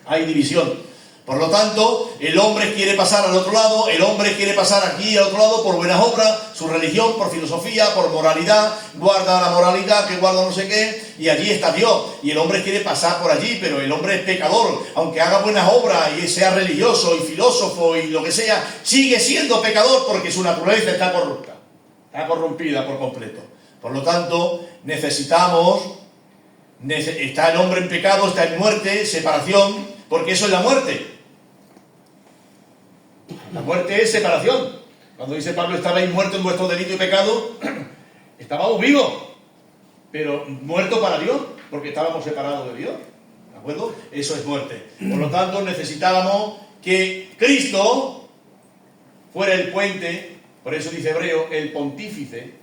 Hay división. Por lo tanto, el hombre quiere pasar al otro lado, el hombre quiere pasar aquí al otro lado por buenas obras, su religión, por filosofía, por moralidad, guarda la moralidad, que guarda no sé qué, y allí está Dios. Y el hombre quiere pasar por allí, pero el hombre es pecador, aunque haga buenas obras y sea religioso y filósofo y lo que sea, sigue siendo pecador porque su naturaleza está corrupta, está corrompida por completo. Por lo tanto, está el hombre en pecado, está en muerte, separación, porque eso es la muerte. La muerte es separación. Cuando dice Pablo, estabais muertos en vuestro delito y pecado, estábamos vivos, pero muertos para Dios, porque estábamos separados de Dios. ¿De acuerdo? Eso es muerte. Por lo tanto, necesitábamos que Cristo fuera el puente, por eso dice Hebreo, el pontífice.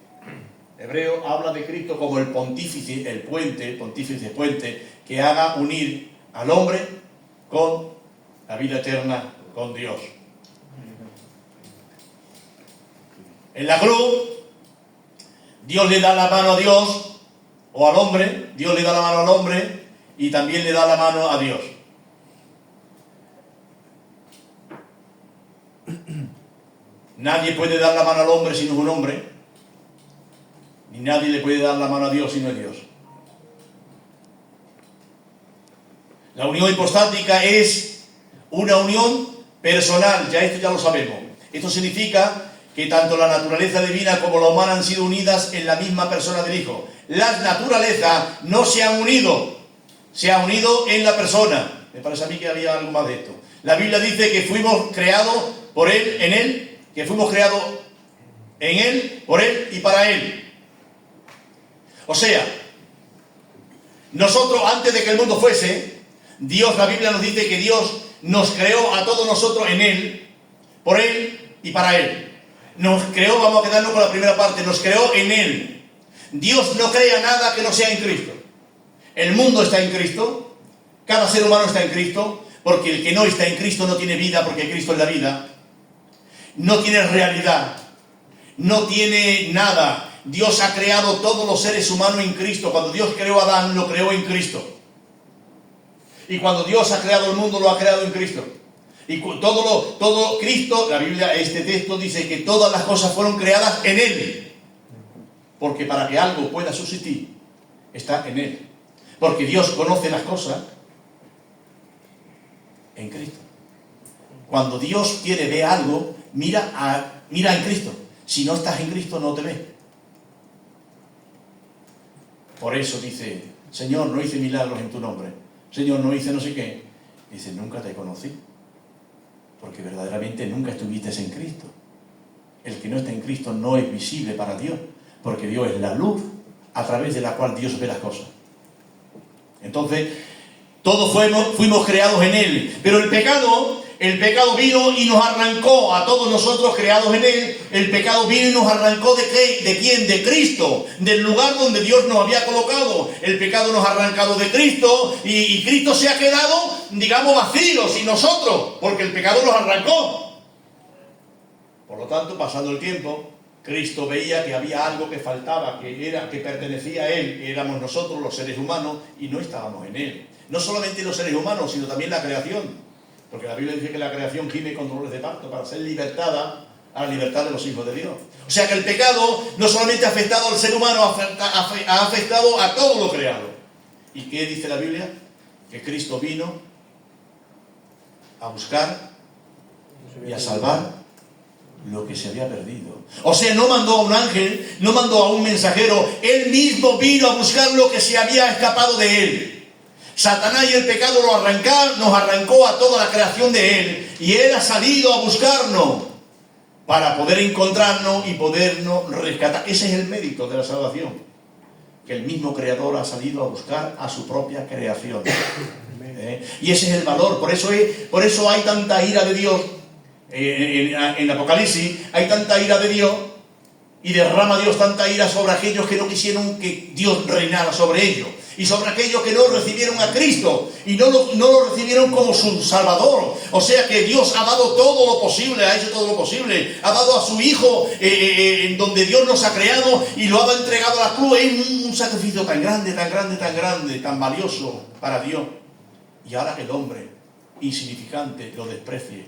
Hebreo habla de Cristo como el pontífice, el puente, pontífice, puente, que haga unir al hombre con la vida eterna, con Dios. En la cruz, Dios le da la mano a Dios, o al hombre, Dios le da la mano al hombre, y también le da la mano a Dios. Nadie puede dar la mano al hombre si no es un hombre, ni nadie le puede dar la mano a Dios si no es Dios. La unión hipostática es una unión personal, esto ya lo sabemos. Esto significa que tanto la naturaleza divina como la humana han sido unidas en la misma persona del Hijo. Las naturalezas no se han unido, se ha unido en la persona. Me parece a mí que había algo más de esto. La Biblia dice que fuimos creados por Él, en Él, que fuimos creados en Él, por Él y para Él. O sea, nosotros antes de que el mundo fuese, Dios, la Biblia nos dice que Dios nos creó a todos nosotros en Él, por Él y para Él. Nos creó, vamos a quedarnos con la primera parte, nos creó en Él. Dios no crea nada que no sea en Cristo. El mundo está en Cristo, cada ser humano está en Cristo, porque el que no está en Cristo no tiene vida, porque Cristo es la vida. No tiene realidad, no tiene nada. Dios ha creado todos los seres humanos en Cristo. Cuando Dios creó a Adán, lo creó en Cristo. Y cuando Dios ha creado el mundo, lo ha creado en Cristo. Y todo Cristo, la Biblia, este texto dice que todas las cosas fueron creadas en Él. Porque para que algo pueda subsistir, está en Él. Porque Dios conoce las cosas en Cristo. Cuando Dios quiere ver algo, mira en Cristo. Si no estás en Cristo, no te ve. Por eso dice, Señor, no hice milagros en tu nombre. Señor, no hice no sé qué. Dice, nunca te conocí. Porque verdaderamente nunca estuviste en Cristo. El que no está en Cristo no es visible para Dios. Porque Dios es la luz a través de la cual Dios ve las cosas. Entonces, todos fuimos creados en Él. Pero el pecado vino y nos arrancó a todos nosotros creados en Él. El pecado vino y nos arrancó ¿de qué? ¿De quién? De Cristo, del lugar donde Dios nos había colocado. El pecado nos ha arrancado de Cristo y Cristo se ha quedado, digamos, vacío, sin nosotros, porque el pecado nos arrancó. Por lo tanto, pasando el tiempo, Cristo veía que había algo que faltaba, que pertenecía a Él, que éramos nosotros los seres humanos y no estábamos en Él. No solamente los seres humanos, sino también la creación. Porque la Biblia dice que la creación gime con dolores de parto para ser libertada a la libertad de los hijos de Dios. O sea que el pecado no solamente ha afectado al ser humano, ha afectado a todo lo creado. ¿Y qué dice la Biblia? Que Cristo vino a buscar y a salvar lo que se había perdido. O sea, no mandó a un ángel, no mandó a un mensajero, Él mismo vino a buscar lo que se había escapado de Él. Satanás y el pecado nos arrancó a toda la creación de Él, y Él ha salido a buscarnos para poder encontrarnos y podernos rescatar. Ese es el mérito de la salvación, que el mismo Creador ha salido a buscar a su propia creación. Y ese es el valor. Por eso hay tanta ira de Dios en Apocalipsis, hay tanta ira de Dios, y derrama Dios tanta ira sobre aquellos que no quisieron que Dios reinara sobre ellos, y sobre aquellos que no recibieron a Cristo y no lo recibieron como su Salvador. O sea que Dios ha dado todo lo posible, ha hecho todo lo posible, ha dado a su Hijo en donde Dios nos ha creado y lo ha entregado a la cruz. Es un sacrificio tan grande, tan grande, tan grande, tan valioso para Dios. Y ahora que el hombre insignificante lo desprecie,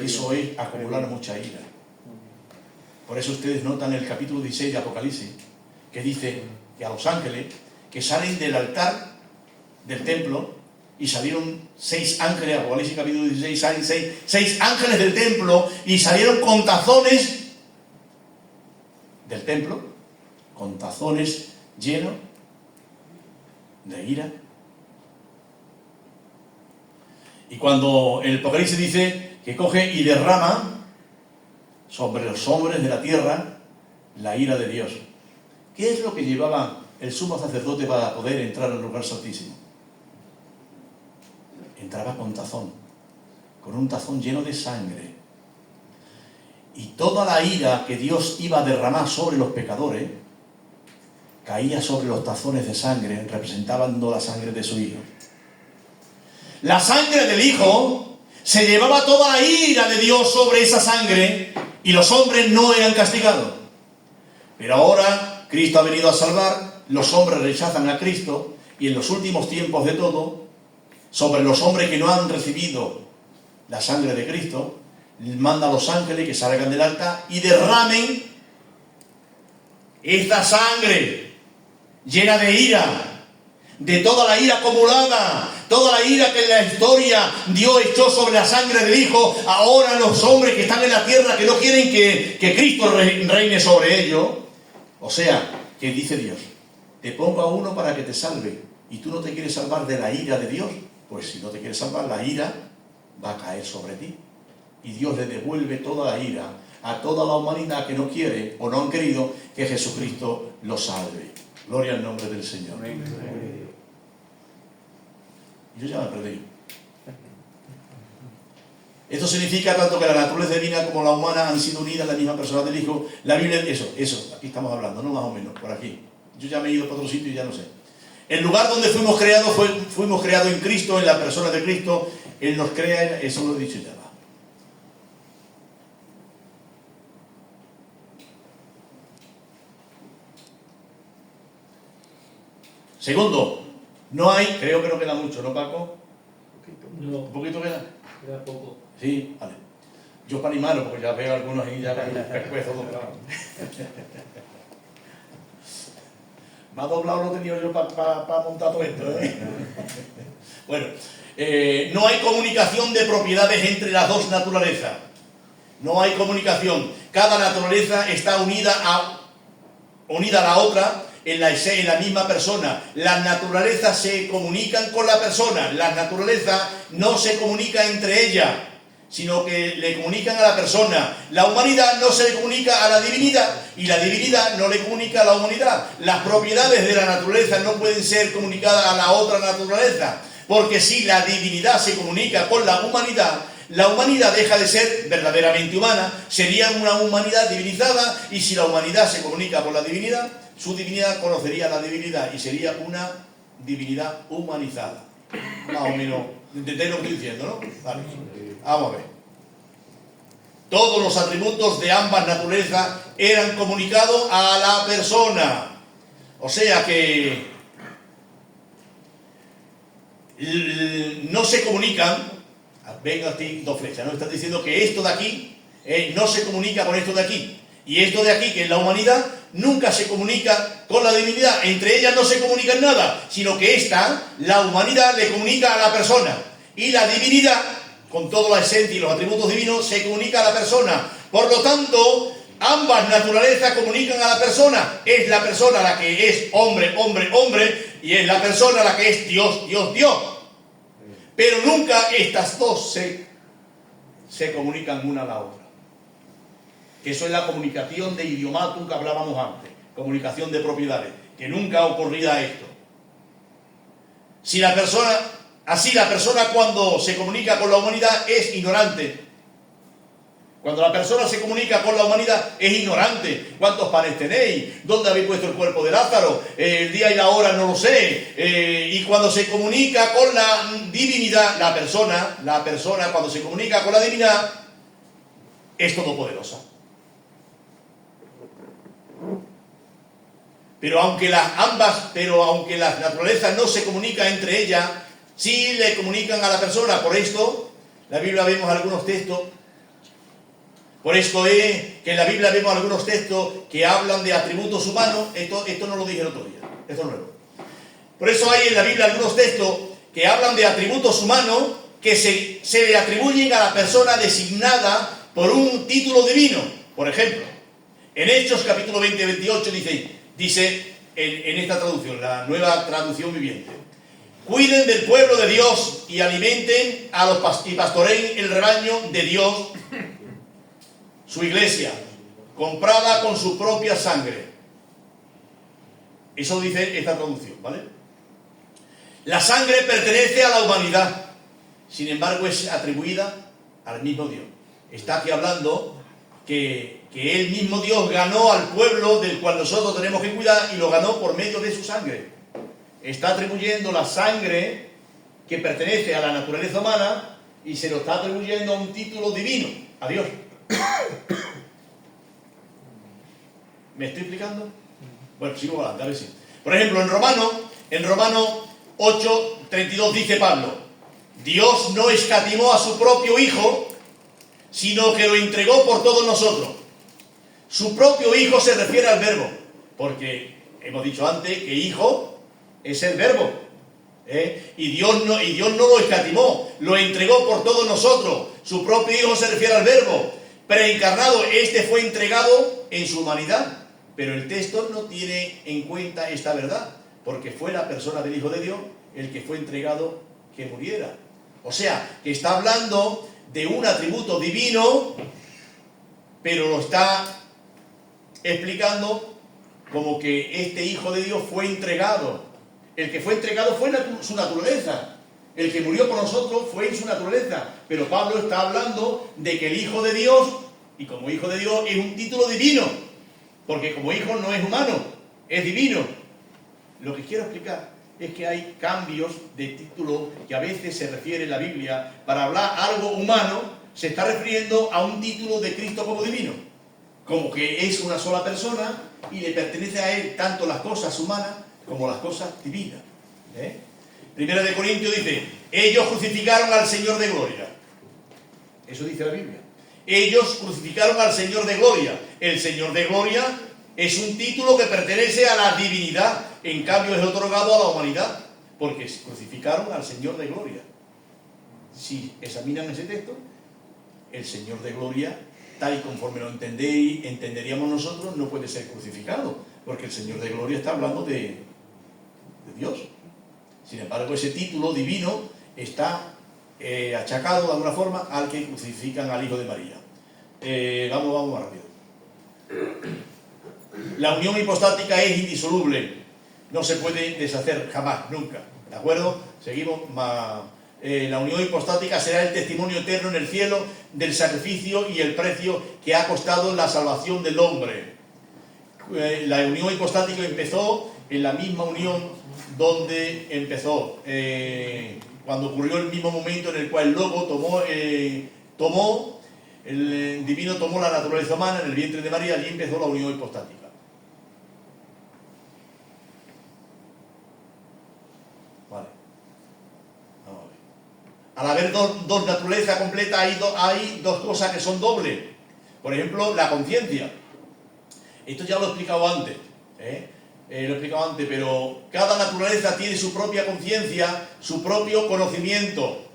eso es acumular mucha ira. Por eso ustedes notan el capítulo 16 de Apocalipsis, que dice que a los ángeles que salen del altar del templo, y salieron 6 ángeles, Apocalipsis capítulo 16, salen 6 ángeles del templo, y salieron con tazones del templo, con tazones llenos de ira. Y cuando el Apocalipsis dice que coge y derrama sobre los hombres de la tierra la ira de Dios. ¿Qué es lo que llevaba el sumo sacerdote para poder entrar al lugar santísimo? Entraba con un tazón lleno de sangre. Y toda la ira que Dios iba a derramar sobre los pecadores caía sobre los tazones de sangre, representando la sangre de su Hijo. La sangre del Hijo se llevaba toda la ira de Dios sobre esa sangre, y los hombres no eran castigados. Pero ahora Cristo ha venido a salvar, los hombres rechazan a Cristo, y en los últimos tiempos de todo, sobre los hombres que no han recibido la sangre de Cristo, manda a los ángeles que salgan del altar y derramen esta sangre llena de ira, de toda la ira acumulada, toda la ira que en la historia Dios echó sobre la sangre del Hijo. Ahora los hombres que están en la tierra, que no quieren que Cristo reine sobre ellos. O sea, que dice Dios, te pongo a uno para que te salve, y tú no te quieres salvar de la ira de Dios. Pues si no te quieres salvar, la ira va a caer sobre ti. Y Dios le devuelve toda la ira a toda la humanidad que no quiere o no han querido que Jesucristo los salve. Gloria al nombre del Señor. Yo ya me perdí. Esto significa tanto que la naturaleza divina como la humana han sido unidas en la misma persona del Hijo. La Biblia, eso, aquí estamos hablando, no más o menos, por aquí. Yo ya me he ido para otro sitio y ya no sé. El lugar donde fuimos creados en Cristo, en la persona de Cristo. Él nos crea, eso lo he dicho ya. Segundo, no hay, creo que no queda mucho, ¿no, Paco? No. ¿Un poquito queda? Queda poco. Sí, vale. Yo para animarlo, porque ya veo algunos ahí ya con el pescuezo doblado. Me ha doblado lo he tenido yo para montar todo esto, ¿eh? Bueno, no hay comunicación de propiedades entre las dos naturalezas. No hay comunicación. Cada naturaleza está unida a la otra en la misma persona. Las naturalezas se comunican con la persona. Las naturalezas no se comunican entre ellas, sino que le comunican a la persona. La humanidad no se le comunica a la divinidad, y la divinidad no le comunica a la humanidad. Las propiedades de la naturaleza no pueden ser comunicadas a la otra naturaleza, porque si la divinidad se comunica con la humanidad deja de ser verdaderamente humana, sería una humanidad divinizada, y si la humanidad se comunica con la divinidad, su divinidad conocería la divinidad y sería una divinidad humanizada. Más o menos, ¿entendéis lo que estoy diciendo, no? Vale. Vamos a ver. Todos los atributos de ambas naturalezas eran comunicados a la persona. O sea que no se comunican. Venga, dos flechas, ¿no? Estás diciendo que esto de aquí no se comunica con esto de aquí. Y esto de aquí, que es la humanidad, nunca se comunica con la divinidad. Entre ellas no se comunican nada, sino que la humanidad, le comunica a la persona. Y la divinidad, con toda la esencia y los atributos divinos, se comunica a la persona. Por lo tanto, ambas naturalezas comunican a la persona. Es la persona la que es hombre, hombre, hombre, y es la persona la que es Dios, Dios, Dios. Pero nunca estas dos se comunican una a la otra. que eso es la comunicación de idiomatum que hablábamos antes, comunicación de propiedades, que nunca ocurrirá esto. Si la persona, así la persona cuando se comunica con la humanidad es ignorante. Cuando la persona se comunica con la humanidad es ignorante. ¿Cuántos panes tenéis? ¿Dónde habéis puesto el cuerpo de Lázaro? El día y la hora no lo sé. Y cuando se comunica con la divinidad, la persona cuando se comunica con la divinidad es todopoderosa. Pero aunque las naturalezas no se comunican entre ellas, sí le comunican a la persona. Por esto, la Biblia vemos algunos textos. Por esto es que en la Biblia vemos algunos textos que hablan de atributos humanos. Esto no lo dije el otro día, esto es nuevo. Por eso hay en la Biblia algunos textos que hablan de atributos humanos que se le atribuyen a la persona designada por un título divino. Por ejemplo, en Hechos capítulo 20-28 dice en esta traducción, la nueva traducción viviente: cuiden del pueblo de Dios y alimenten y pastoreen el rebaño de Dios, su iglesia, comprada con su propia sangre. Eso dice esta traducción, ¿vale? La sangre pertenece a la humanidad, sin embargo es atribuida al mismo Dios. Está aquí hablando que el mismo Dios ganó al pueblo del cual nosotros tenemos que cuidar, y lo ganó por medio de su sangre. Está atribuyendo la sangre que pertenece a la naturaleza humana y se lo está atribuyendo a un título divino, a Dios. ¿Me estoy explicando? Bueno, sigo adelante, a ver si. Por ejemplo, en Romano 8:32 dice Pablo: Dios no escatimó a su propio Hijo, sino que lo entregó por todos nosotros. Su propio Hijo se refiere al Verbo, porque hemos dicho antes que Hijo es el Verbo, y Dios no lo escatimó, lo entregó por todos nosotros. Su propio Hijo se refiere al Verbo preencarnado. Este fue entregado en su humanidad, pero el texto no tiene en cuenta esta verdad, porque fue la persona del Hijo de Dios el que fue entregado que muriera. O sea, que está hablando de un atributo divino, pero lo está explicando como que este Hijo de Dios fue entregado. El que fue entregado fue su naturaleza. El que murió por nosotros fue en su naturaleza. Pero Pablo está hablando de que el Hijo de Dios, y como Hijo de Dios, es un título divino, porque como Hijo no es humano, es divino. Lo que quiero explicar es que hay cambios de título que a veces se refiere en la Biblia. Para hablar algo humano, se está refiriendo a un título de Cristo como divino, como que es una sola persona y le pertenece a él tanto las cosas humanas como las cosas divinas. Primera de Corintios dice: ellos crucificaron al Señor de gloria. Eso dice la Biblia. Ellos crucificaron al Señor de gloria. El Señor de gloria es un título que pertenece a la divinidad, en cambio es otorgado a la humanidad, porque crucificaron al Señor de gloria. Si examinan ese texto, el Señor de gloria, tal y conforme lo entenderíamos nosotros, no puede ser crucificado, porque el Señor de gloria está hablando de Dios. Sin embargo, ese título divino está achacado de alguna forma al que crucifican al Hijo de María. Vamos más rápido. La unión hipostática es indisoluble, no se puede deshacer jamás, nunca. ¿De acuerdo? Seguimos. La unión hipostática será el testimonio eterno en el cielo del sacrificio y el precio que ha costado la salvación del hombre. La unión hipostática empezó en la misma unión donde empezó, cuando ocurrió el mismo momento en el cual el Logo el divino tomó la naturaleza humana en el vientre de María. Allí empezó la unión hipostática. Vale. Vamos a ver. Al haber dos naturalezas completas, hay dos cosas que son dobles. Por ejemplo, la conciencia. Esto ya lo he explicado antes, pero cada naturaleza tiene su propia conciencia, su propio conocimiento.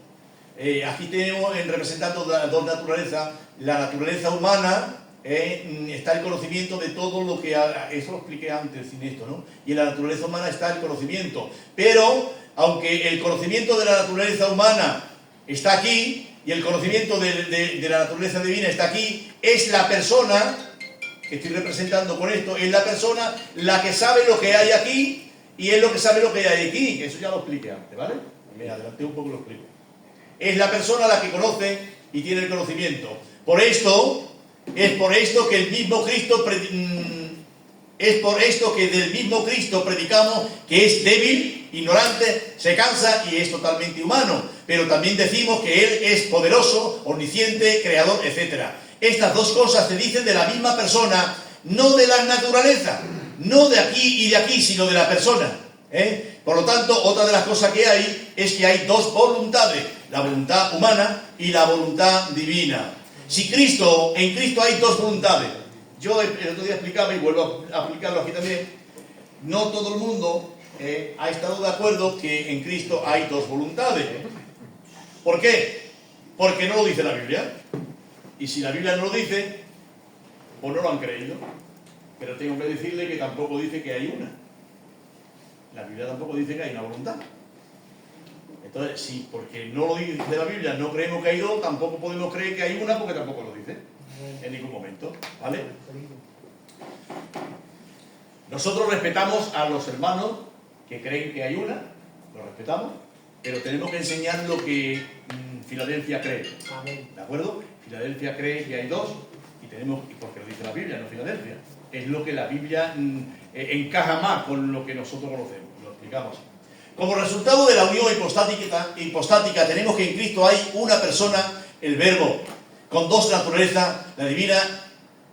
Aquí tenemos representando dos naturalezas. La naturaleza humana, está el conocimiento de todo lo que... Eso lo expliqué antes sin esto, ¿no? Y en la naturaleza humana está el conocimiento. Pero, aunque el conocimiento de la naturaleza humana está aquí, y el conocimiento de la naturaleza divina está aquí, es la persona que estoy representando con esto, es la persona la que sabe lo que hay aquí y es lo que sabe lo que hay aquí, que eso ya lo expliqué antes, ¿vale? Me adelanté un poco y lo explico. Es la persona la que conoce y tiene el conocimiento. Es por esto que del mismo Cristo predicamos que es débil, ignorante, se cansa y es totalmente humano. Pero también decimos que Él es poderoso, omnisciente, creador, etc. Estas dos cosas se dicen de la misma persona, no de la naturaleza, no de aquí y de aquí, sino de la persona. Por lo tanto, otra de las cosas que hay es que hay dos voluntades, la voluntad humana y la voluntad divina. En Cristo hay dos voluntades. Yo el otro día explicaba y vuelvo a aplicarlo aquí también. No todo el mundo ha estado de acuerdo que en Cristo hay dos voluntades. ¿Por qué? Porque no lo dice la Biblia. Y si la Biblia no lo dice, pues no lo han creído. Pero tengo que decirle que tampoco dice que hay una. La Biblia tampoco dice que hay una voluntad. Entonces, sí, porque no lo dice la Biblia, no creemos que hay dos, tampoco podemos creer que hay una porque tampoco lo dice en ningún momento, ¿vale? Nosotros respetamos a los hermanos que creen que hay una, lo respetamos, pero tenemos que enseñar lo que Filadelfia cree, ¿de acuerdo? Filadelfia cree que hay dos y porque lo dice la Biblia, no Filadelfia. Es lo que la Biblia encaja más con lo que nosotros conocemos, lo explicamos. Como resultado de la unión hipostática tenemos que en Cristo hay una persona, el Verbo, con dos naturalezas, la divina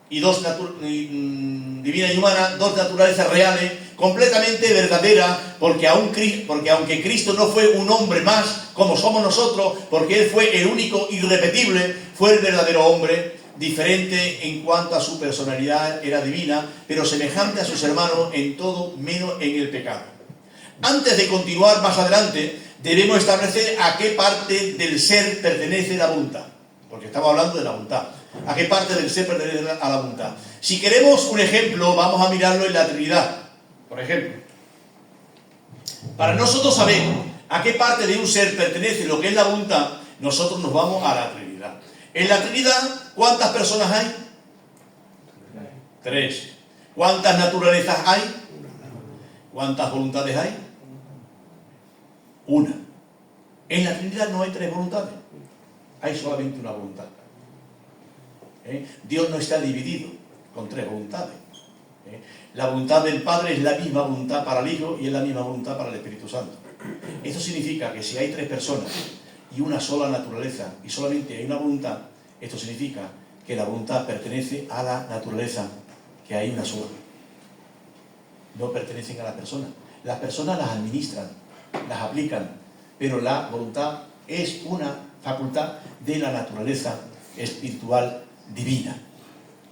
y divina y humana, dos naturalezas reales, completamente verdaderas, porque aunque Cristo no fue un hombre más como somos nosotros, porque Él fue el único irrepetible, fue el verdadero hombre, diferente en cuanto a su personalidad, era divina, pero semejante a sus hermanos en todo menos en el pecado. Antes de continuar más adelante, debemos establecer a qué parte del ser pertenece la voluntad. Porque estamos hablando de la voluntad. ¿A qué parte del ser pertenece a la voluntad? Si queremos un ejemplo, vamos a mirarlo en la Trinidad. Por ejemplo, para nosotros saber a qué parte de un ser pertenece lo que es la voluntad, nosotros nos vamos a la Trinidad. En la Trinidad, ¿cuántas personas hay? 3. ¿Cuántas naturalezas hay? ¿Cuántas voluntades hay? Una. En la Trinidad no hay 3 voluntades. Hay solamente una voluntad. Dios no está dividido con 3 voluntades. La voluntad del Padre es la misma voluntad para el Hijo y es la misma voluntad para el Espíritu Santo. Esto significa que si hay 3 personas y una sola naturaleza y solamente hay una voluntad, esto significa que la voluntad pertenece a la naturaleza, que hay una sola. No pertenecen a la persona. Las personas las administran, las aplican, pero la voluntad es una facultad de la naturaleza espiritual divina.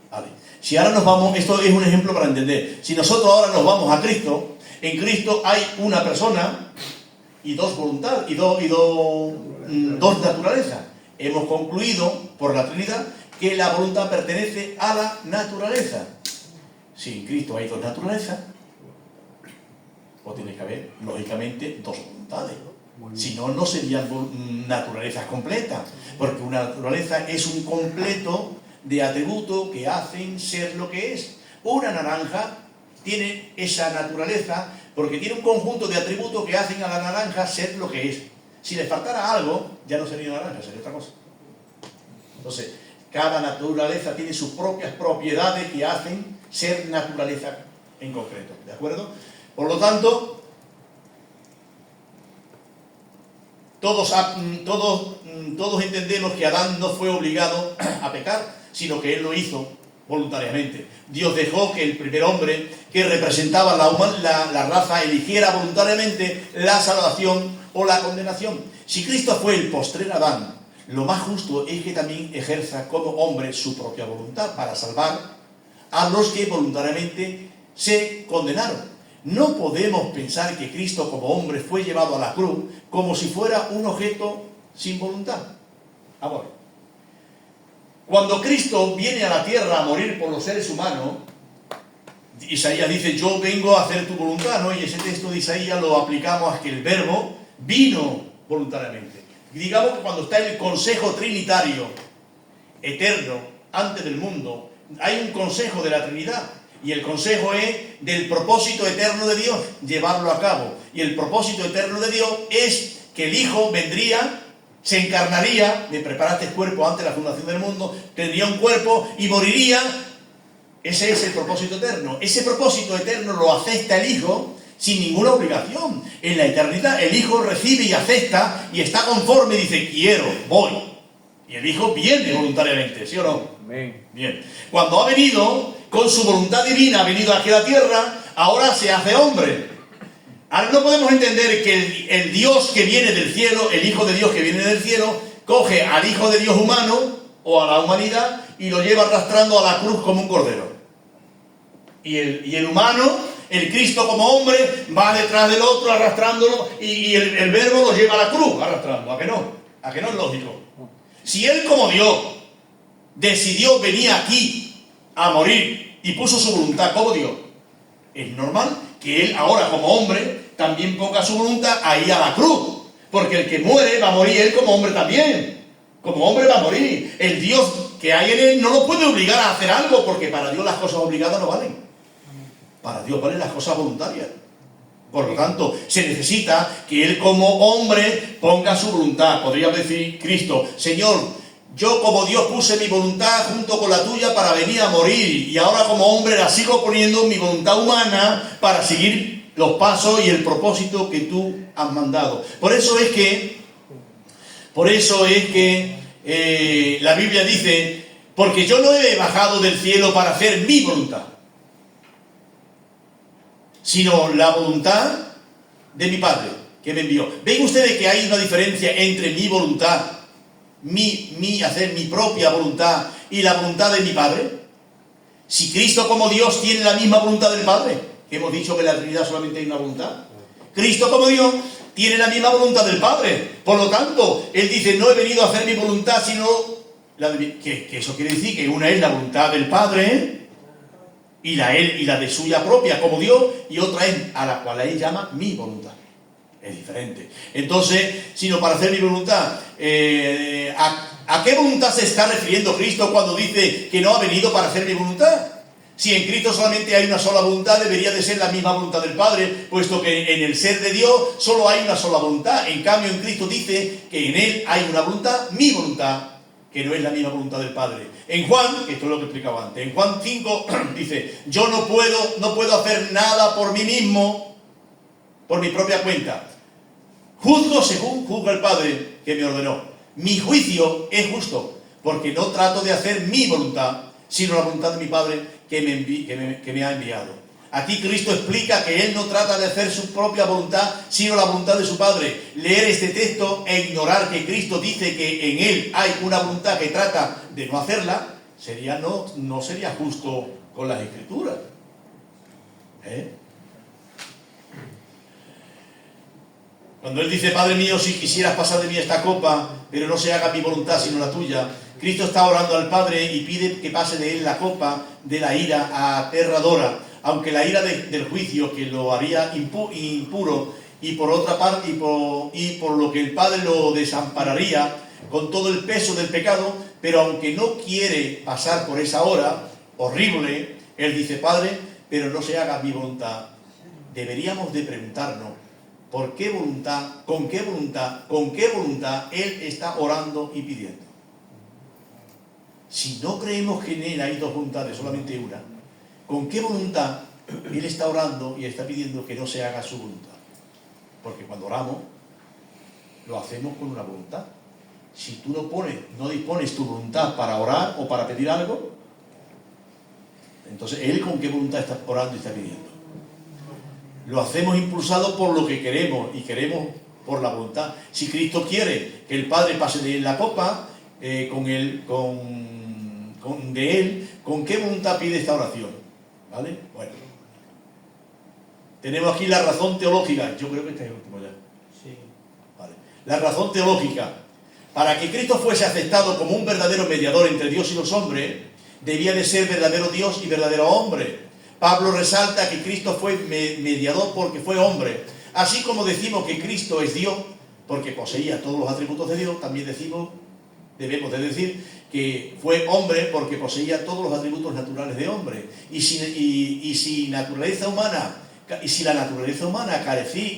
Vale. Si ahora nos vamos, esto es un ejemplo para entender, si nosotros ahora nos vamos a Cristo, en Cristo hay una persona y 2 voluntades, y dos naturalezas. Hemos concluido por la Trinidad que la voluntad pertenece a la naturaleza. Si en Cristo hay 2 naturalezas, pues tiene que haber, lógicamente, 2 voluntades. Si no, no serían naturalezas completas, porque una naturaleza es un completo de atributos que hacen ser lo que es. Una naranja tiene esa naturaleza porque tiene un conjunto de atributos que hacen a la naranja ser lo que es. Si le faltara algo, ya no sería naranja, sería otra cosa. Entonces, cada naturaleza tiene sus propias propiedades que hacen ser naturaleza en concreto, ¿de acuerdo? Por lo tanto, todos entendemos que Adán no fue obligado a pecar, sino que él lo hizo voluntariamente. Dios dejó que el primer hombre que representaba la raza eligiera voluntariamente la salvación o la condenación. Si Cristo fue el postrer Adán, lo más justo es que también ejerza como hombre su propia voluntad para salvar a los que voluntariamente se condenaron. No podemos pensar que Cristo como hombre fue llevado a la cruz como si fuera un objeto sin voluntad. Ahora, cuando Cristo viene a la tierra a morir por los seres humanos, Isaías dice, yo vengo a hacer tu voluntad, ¿no? Y ese texto de Isaías lo aplicamos a que el Verbo vino voluntariamente. digamos que cuando está el consejo trinitario eterno, antes del mundo, hay un consejo de la Trinidad. Y el consejo es del propósito eterno de Dios, llevarlo a cabo. Y el propósito eterno de Dios es que el Hijo vendría, se encarnaría, me preparaste el cuerpo antes de la fundación del mundo, tendría un cuerpo y moriría. Ese es el propósito eterno. Ese propósito eterno lo acepta el Hijo sin ninguna obligación. En la eternidad el Hijo recibe y acepta y está conforme y dice, quiero, voy. Y el Hijo viene voluntariamente, ¿sí o no? Amén. Bien. Cuando ha venido, con su voluntad divina, ha venido aquí a la tierra, ahora se hace hombre. Ahora no podemos entender que el Dios que viene del cielo, el Hijo de Dios que viene del cielo, coge al Hijo de Dios humano o a la humanidad y lo lleva arrastrando a la cruz como un cordero. Y el humano, el Cristo como hombre, va detrás del otro arrastrándolo y el Verbo lo lleva a la cruz arrastrando. ¿A que no? ¿A que no es lógico? Si Él como Dios decidió venir aquí a morir y puso su voluntad como Dios, es normal que Él ahora como hombre también ponga su voluntad ahí a la cruz, porque el que muere va a morir Él como hombre también. Como hombre va a morir. El Dios que hay en Él no lo puede obligar a hacer algo, porque para Dios las cosas obligadas no valen. Para Dios valen las cosas voluntarias. Por lo tanto, se necesita que Él como hombre ponga su voluntad. Podría decir Cristo, Señor, yo como Dios puse mi voluntad junto con la tuya para venir a morir, y ahora como hombre la sigo poniendo mi voluntad humana para seguir los pasos y el propósito que tú has mandado. Por eso es que la Biblia dice, porque yo no he bajado del cielo para hacer mi voluntad, sino la voluntad de mi Padre que me envió. ¿Ven ustedes que hay una diferencia entre mi voluntad, hacer mi propia voluntad y la voluntad de mi Padre? Si Cristo como Dios tiene la misma voluntad del Padre, que hemos dicho que en la Trinidad solamente hay una voluntad, Cristo como Dios tiene la misma voluntad del Padre. Por lo tanto, Él dice, no he venido a hacer mi voluntad, sino la de mi... que eso quiere decir que una es la voluntad del Padre, y la de suya propia como Dios, y otra es a la cual Él llama mi voluntad. Es diferente. Entonces, sino para hacer mi voluntad, ¿a qué voluntad se está refiriendo Cristo cuando dice que no ha venido para hacer mi voluntad? Si en Cristo solamente hay una sola voluntad, debería de ser la misma voluntad del Padre, puesto que en el ser de Dios solo hay una sola voluntad. En cambio, en Cristo dice que en Él hay una voluntad, mi voluntad, que no es la misma voluntad del Padre. En Juan, que esto es lo que explicaba antes, en Juan 5 dice, yo no puedo hacer nada por mí mismo, por mi propia cuenta. Juzgo según juzga el Padre que me ordenó. Mi juicio es justo, porque no trato de hacer mi voluntad, sino la voluntad de mi Padre que me ha enviado. Aquí Cristo explica que Él no trata de hacer su propia voluntad, sino la voluntad de su Padre. Leer este texto e ignorar que Cristo dice que en Él hay una voluntad que trata de no hacerla, no sería justo con las Escrituras. Cuando Él dice, Padre mío, si quisieras pasar de mí esta copa, pero no se haga mi voluntad sino la tuya, Cristo está orando al Padre y pide que pase de Él la copa de la ira aterradora, aunque la ira del juicio que lo haría impuro, y por otra parte, y por lo que el Padre lo desampararía con todo el peso del pecado, pero aunque no quiere pasar por esa hora horrible, Él dice, Padre, pero no se haga mi voluntad. Deberíamos de preguntarnos, ¿por qué voluntad, con qué voluntad Él está orando y pidiendo? Si no creemos que en Él hay dos voluntades, solamente una, ¿con qué voluntad Él está orando y está pidiendo que no se haga su voluntad? Porque cuando oramos, lo hacemos con una voluntad. Si tú no dispones tu voluntad para orar o para pedir algo, entonces Él con qué voluntad está orando y está pidiendo. Lo hacemos impulsado por lo que queremos y queremos por la voluntad. Si Cristo quiere que el Padre pase de Él la copa, de Él, ¿con qué voluntad pide esta oración? ¿Vale? Bueno. Tenemos aquí la razón teológica. Yo creo que este es el último ya. Sí. Vale. La razón teológica. Para que Cristo fuese aceptado como un verdadero mediador entre Dios y los hombres, debía de ser verdadero Dios y verdadero hombre. Pablo resalta que Cristo fue mediador porque fue hombre. Así como decimos que Cristo es Dios, porque poseía todos los atributos de Dios, también debemos de decir que fue hombre porque poseía todos los atributos naturales de hombre. Y si la naturaleza humana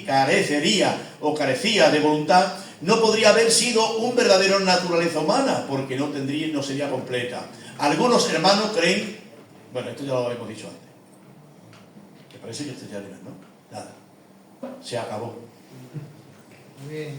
carecería o carecía de voluntad, no podría haber sido un verdadero naturaleza humana, porque no sería completa. Algunos hermanos creen, bueno, esto ya lo hemos dicho antes. ¿Te parece que esto ya era, no? Nada. Se acabó. Muy bien.